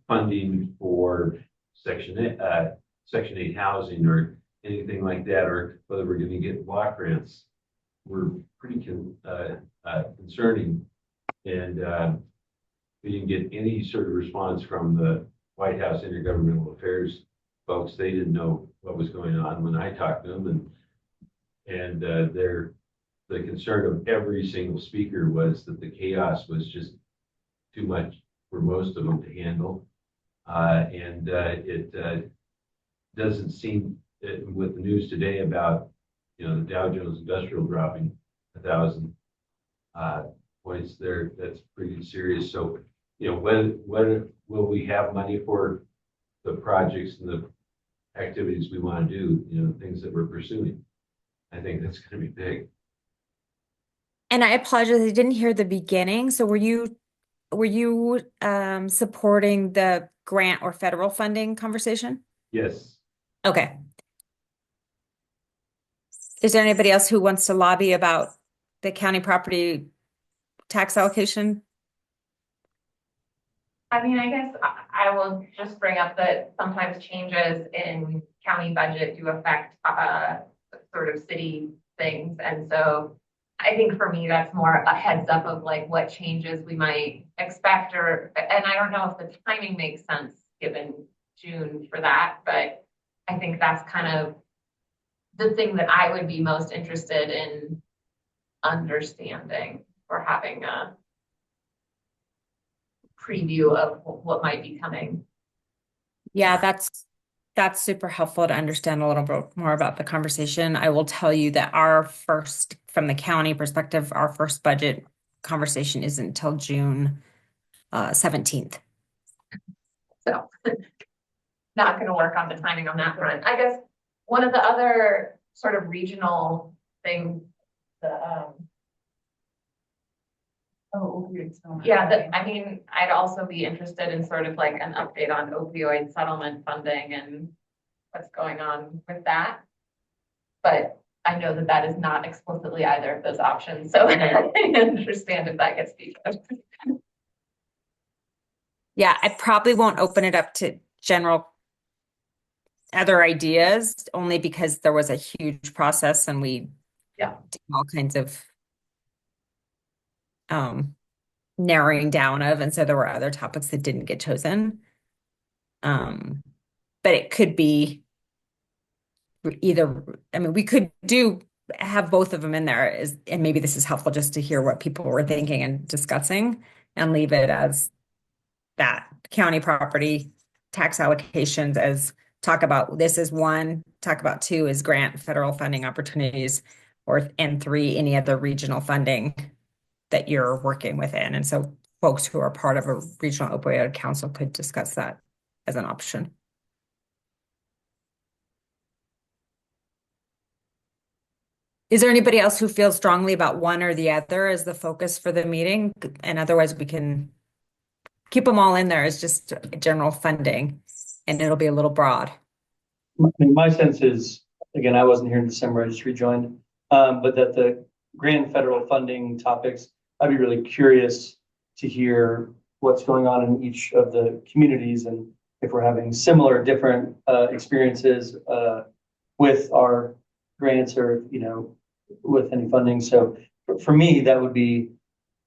funding for Section 8 housing or anything like that, or whether we're going to get block grants, were pretty concerning. And we didn't get any sort of response from the White House Intergovernmental Affairs folks. They didn't know what was going on when I talked to them, and the concern of every single speaker was that the chaos was just too much for most of them to handle. And it doesn't seem, with the news today about, the Dow Jones Industrial dropping 1,000 points there, that's pretty serious. So, when will we have money for the projects and the activities we want to do, the things that we're pursuing? I think that's going to be big. And I apologize, I didn't hear the beginning. So were you supporting the grant or federal funding conversation? Yes. Okay. Is there anybody else who wants to lobby about the county property tax allocation? I mean, I guess I will just bring up that sometimes changes in county budget do affect sort of city things. And so I think for me, that's more a heads up of like what changes we might expect, and I don't know if the timing makes sense given June for that, but I think that's kind of the thing that I would be most interested in understanding or having a preview of what might be coming. Yeah, that's super helpful to understand a little bit more about the conversation. I will tell you that from the county perspective, our first budget conversation isn't until June 17th. So not going to work on the timing on that front. I guess one of the other sort of regional things, I mean, I'd also be interested in sort of like an update on opioid settlement funding and what's going on with that. But I know that is not explicitly either of those options, so I understand if that gets vetoed. Yeah, I probably won't open it up to general other ideas, only because there was a huge process and we did all kinds of narrowing down of, and so there were other topics that didn't get chosen. But it could be either, I mean, we could have both of them in there, and maybe this is helpful just to hear what people were thinking and discussing, and leave it as that county property tax allocations as talk about this is one, talk about two is grant federal funding opportunities, and three, any other regional funding that you're working within. And so folks who are part of a regional opioid council could discuss that as an option. Is there anybody else who feels strongly about one or the other as the focus for the meeting? And otherwise we can keep them all in there as just general funding, and it'll be a little broad. My sense is, again, I wasn't here in December, I just rejoined, but that the grant federal funding topics, I'd be really curious to hear what's going on in each of the communities and if we're having similar, different experiences with our grants or, with any funding. So for me, that would be,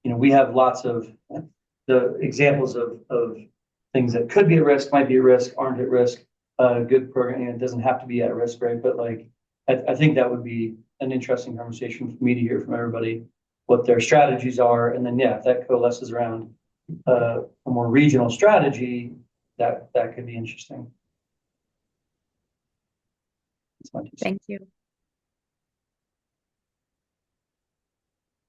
we have lots of the examples of things that could be at risk, might be at risk, aren't at risk. Good program, it doesn't have to be at risk, right? But like, I think that would be an interesting conversation for me to hear from everybody, what their strategies are. And then, yeah, if that coalesces around a more regional strategy, that could be interesting. That's my 2 cents. Thank you.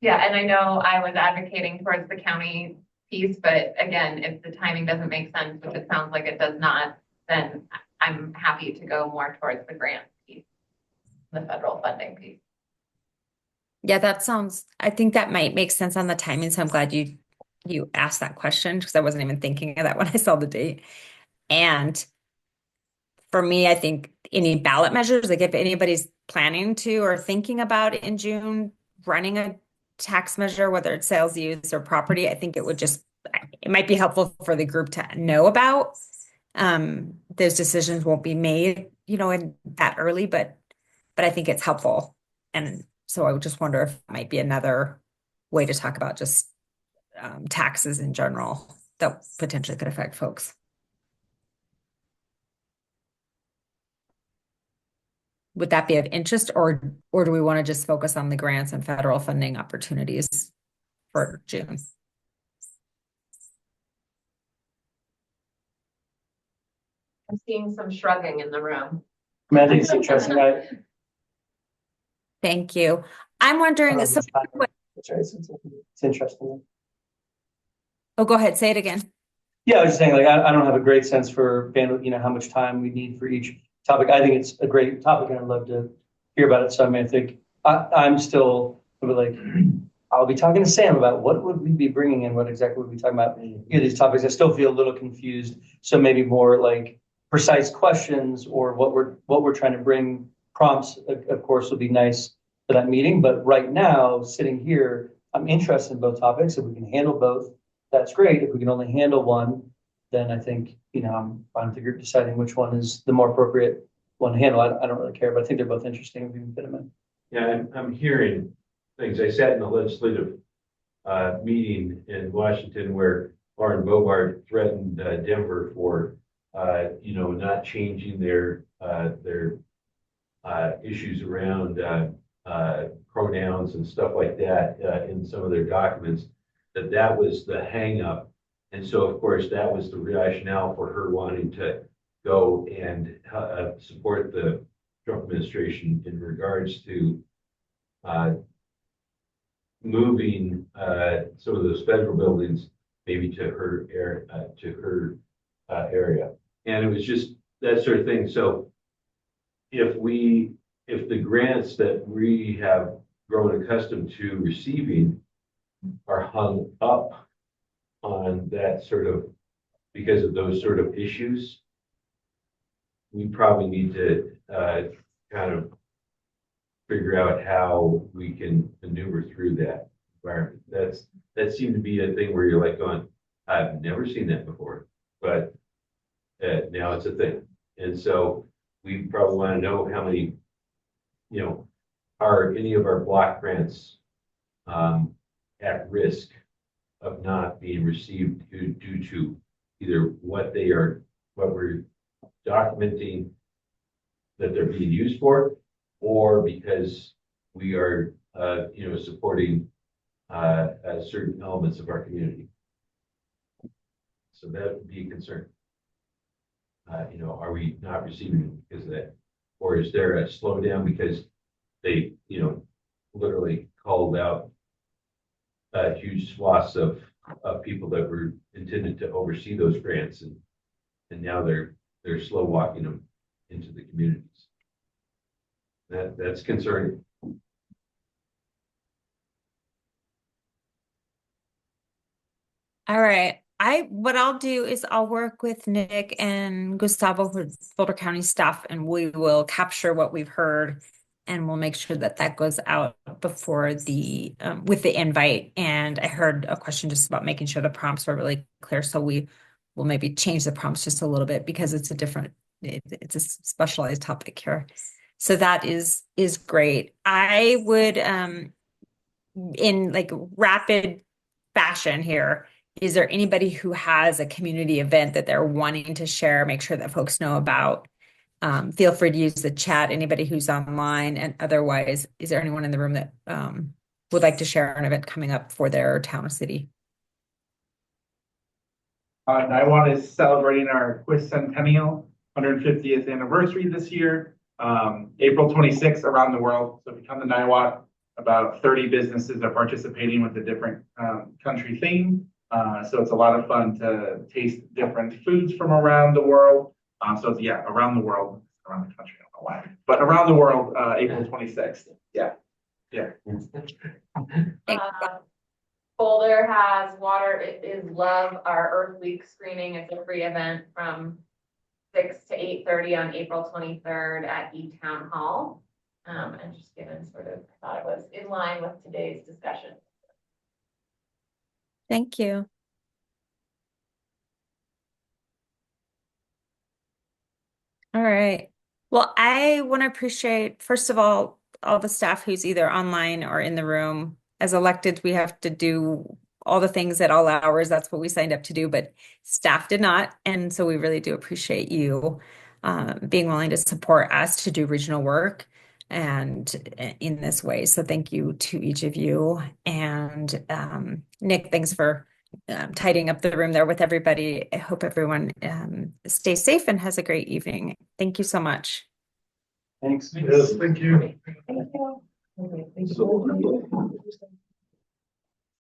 Yeah, and I know I was advocating towards the county piece, but again, if the timing doesn't make sense, which it sounds like it does not, then I'm happy to go more towards the grant piece, the federal funding piece. Yeah, I think that might make sense on the timing. So I'm glad you asked that question because I wasn't even thinking of that when I saw the date. And for me, I think any ballot measures, like if anybody's planning to or thinking about in June running a tax measure, whether it's sales use or property, I think it might be helpful for the group to know about. Those decisions won't be made, in that early, but I think it's helpful. And so I would just wonder if it might be another way to talk about just taxes in general that potentially could affect folks. Would that be of interest, or do we want to just focus on the grants and federal funding opportunities for June? I'm seeing some shrugging in the room. I think it's interesting. Thank you. I'm wondering, It's interesting. Oh, go ahead, say it again. Yeah, I was just saying, like, I don't have a great sense for bandwidth, how much time we need for each topic. I think it's a great topic and I'd love to hear about it. So I mean, I think I'm still like, I'll be talking to Sam about what would we be bringing in, what exactly would we be talking about these topics. I still feel a little confused. So maybe more like precise questions or what we're trying to bring. Prompts, of course, would be nice for that meeting. But right now, sitting here, I'm interested in both topics. If we can handle both, that's great. If we can only handle one, then I think, I'm fine with the group deciding which one is the more appropriate one to handle. I don't really care, but I think they're both interesting if we can fit them in. Yeah, I'm hearing things. I sat in a legislative meeting in Washington where Lauren Boebert threatened Denver for, not changing their issues around pronouns and stuff like that in some of their documents, that was the hang up. And so, of course, that was the rationale for her wanting to go and support the Trump administration in regards to moving some of those federal buildings maybe to her area. And it was just that sort of thing. So if the grants that we have grown accustomed to receiving are hung up on that sort of, because of those sort of issues, we probably need to kind of figure out how we can maneuver through that environment. That seemed to be a thing where you're like going, I've never seen that before, but now it's a thing. And so we probably want to know how many, are any of our block grants at risk of not being received due to either what we're documenting that they're being used for, or because we are, supporting certain elements of our community. So that would be a concern. Are we not receiving it because of that? Or is there a slowdown because they, literally called out huge swaths of people that were intended to oversee those grants, and now they're slow walking them into the communities. That's concerning. All right. What I'll do is I'll work with Nick and Gustavo with Boulder County staff, and we will capture what we've heard, and we'll make sure that goes out before with the invite. And I heard a question just about making sure the prompts are really clear, so we will maybe change the prompts just a little bit because it's a specialized topic here. So that is great. I would in like rapid fashion here. Is there anybody who has a community event that they're wanting to share, make sure that folks know about? feel free to use the chat, anybody who's online. And otherwise, is there anyone in the room that would like to share an event coming up for their town or city? Niwot is celebrating our quincentennial 150th anniversary this year, April 26th around the world. So if you come to Niwot, about 30 businesses are participating with a different country theme. So it's a lot of fun to taste different foods from around the world. So it's, yeah, around the world, around the country, I don't know why, but around the world, April 26th. Yeah. Yeah. Boulder has Water is Love, our Earth Week screening. It's a free event from 6 to 8:30 on April 23rd at E Town Hall. And just given sort of, I thought it was in line with today's discussion. Thank you. All right. Well, I want to appreciate, first of all the staff who's either online or in the room. As elected, we have to do all the things at all hours. That's what we signed up to do, but staff did not. And so we really do appreciate you being willing to support us to do regional work and in this way. So thank you to each of you. And Nick, thanks for tidying up the room there with everybody. I hope everyone stays safe and has a great evening. Thank you so much. Thanks. Yes, thank you. Thank you.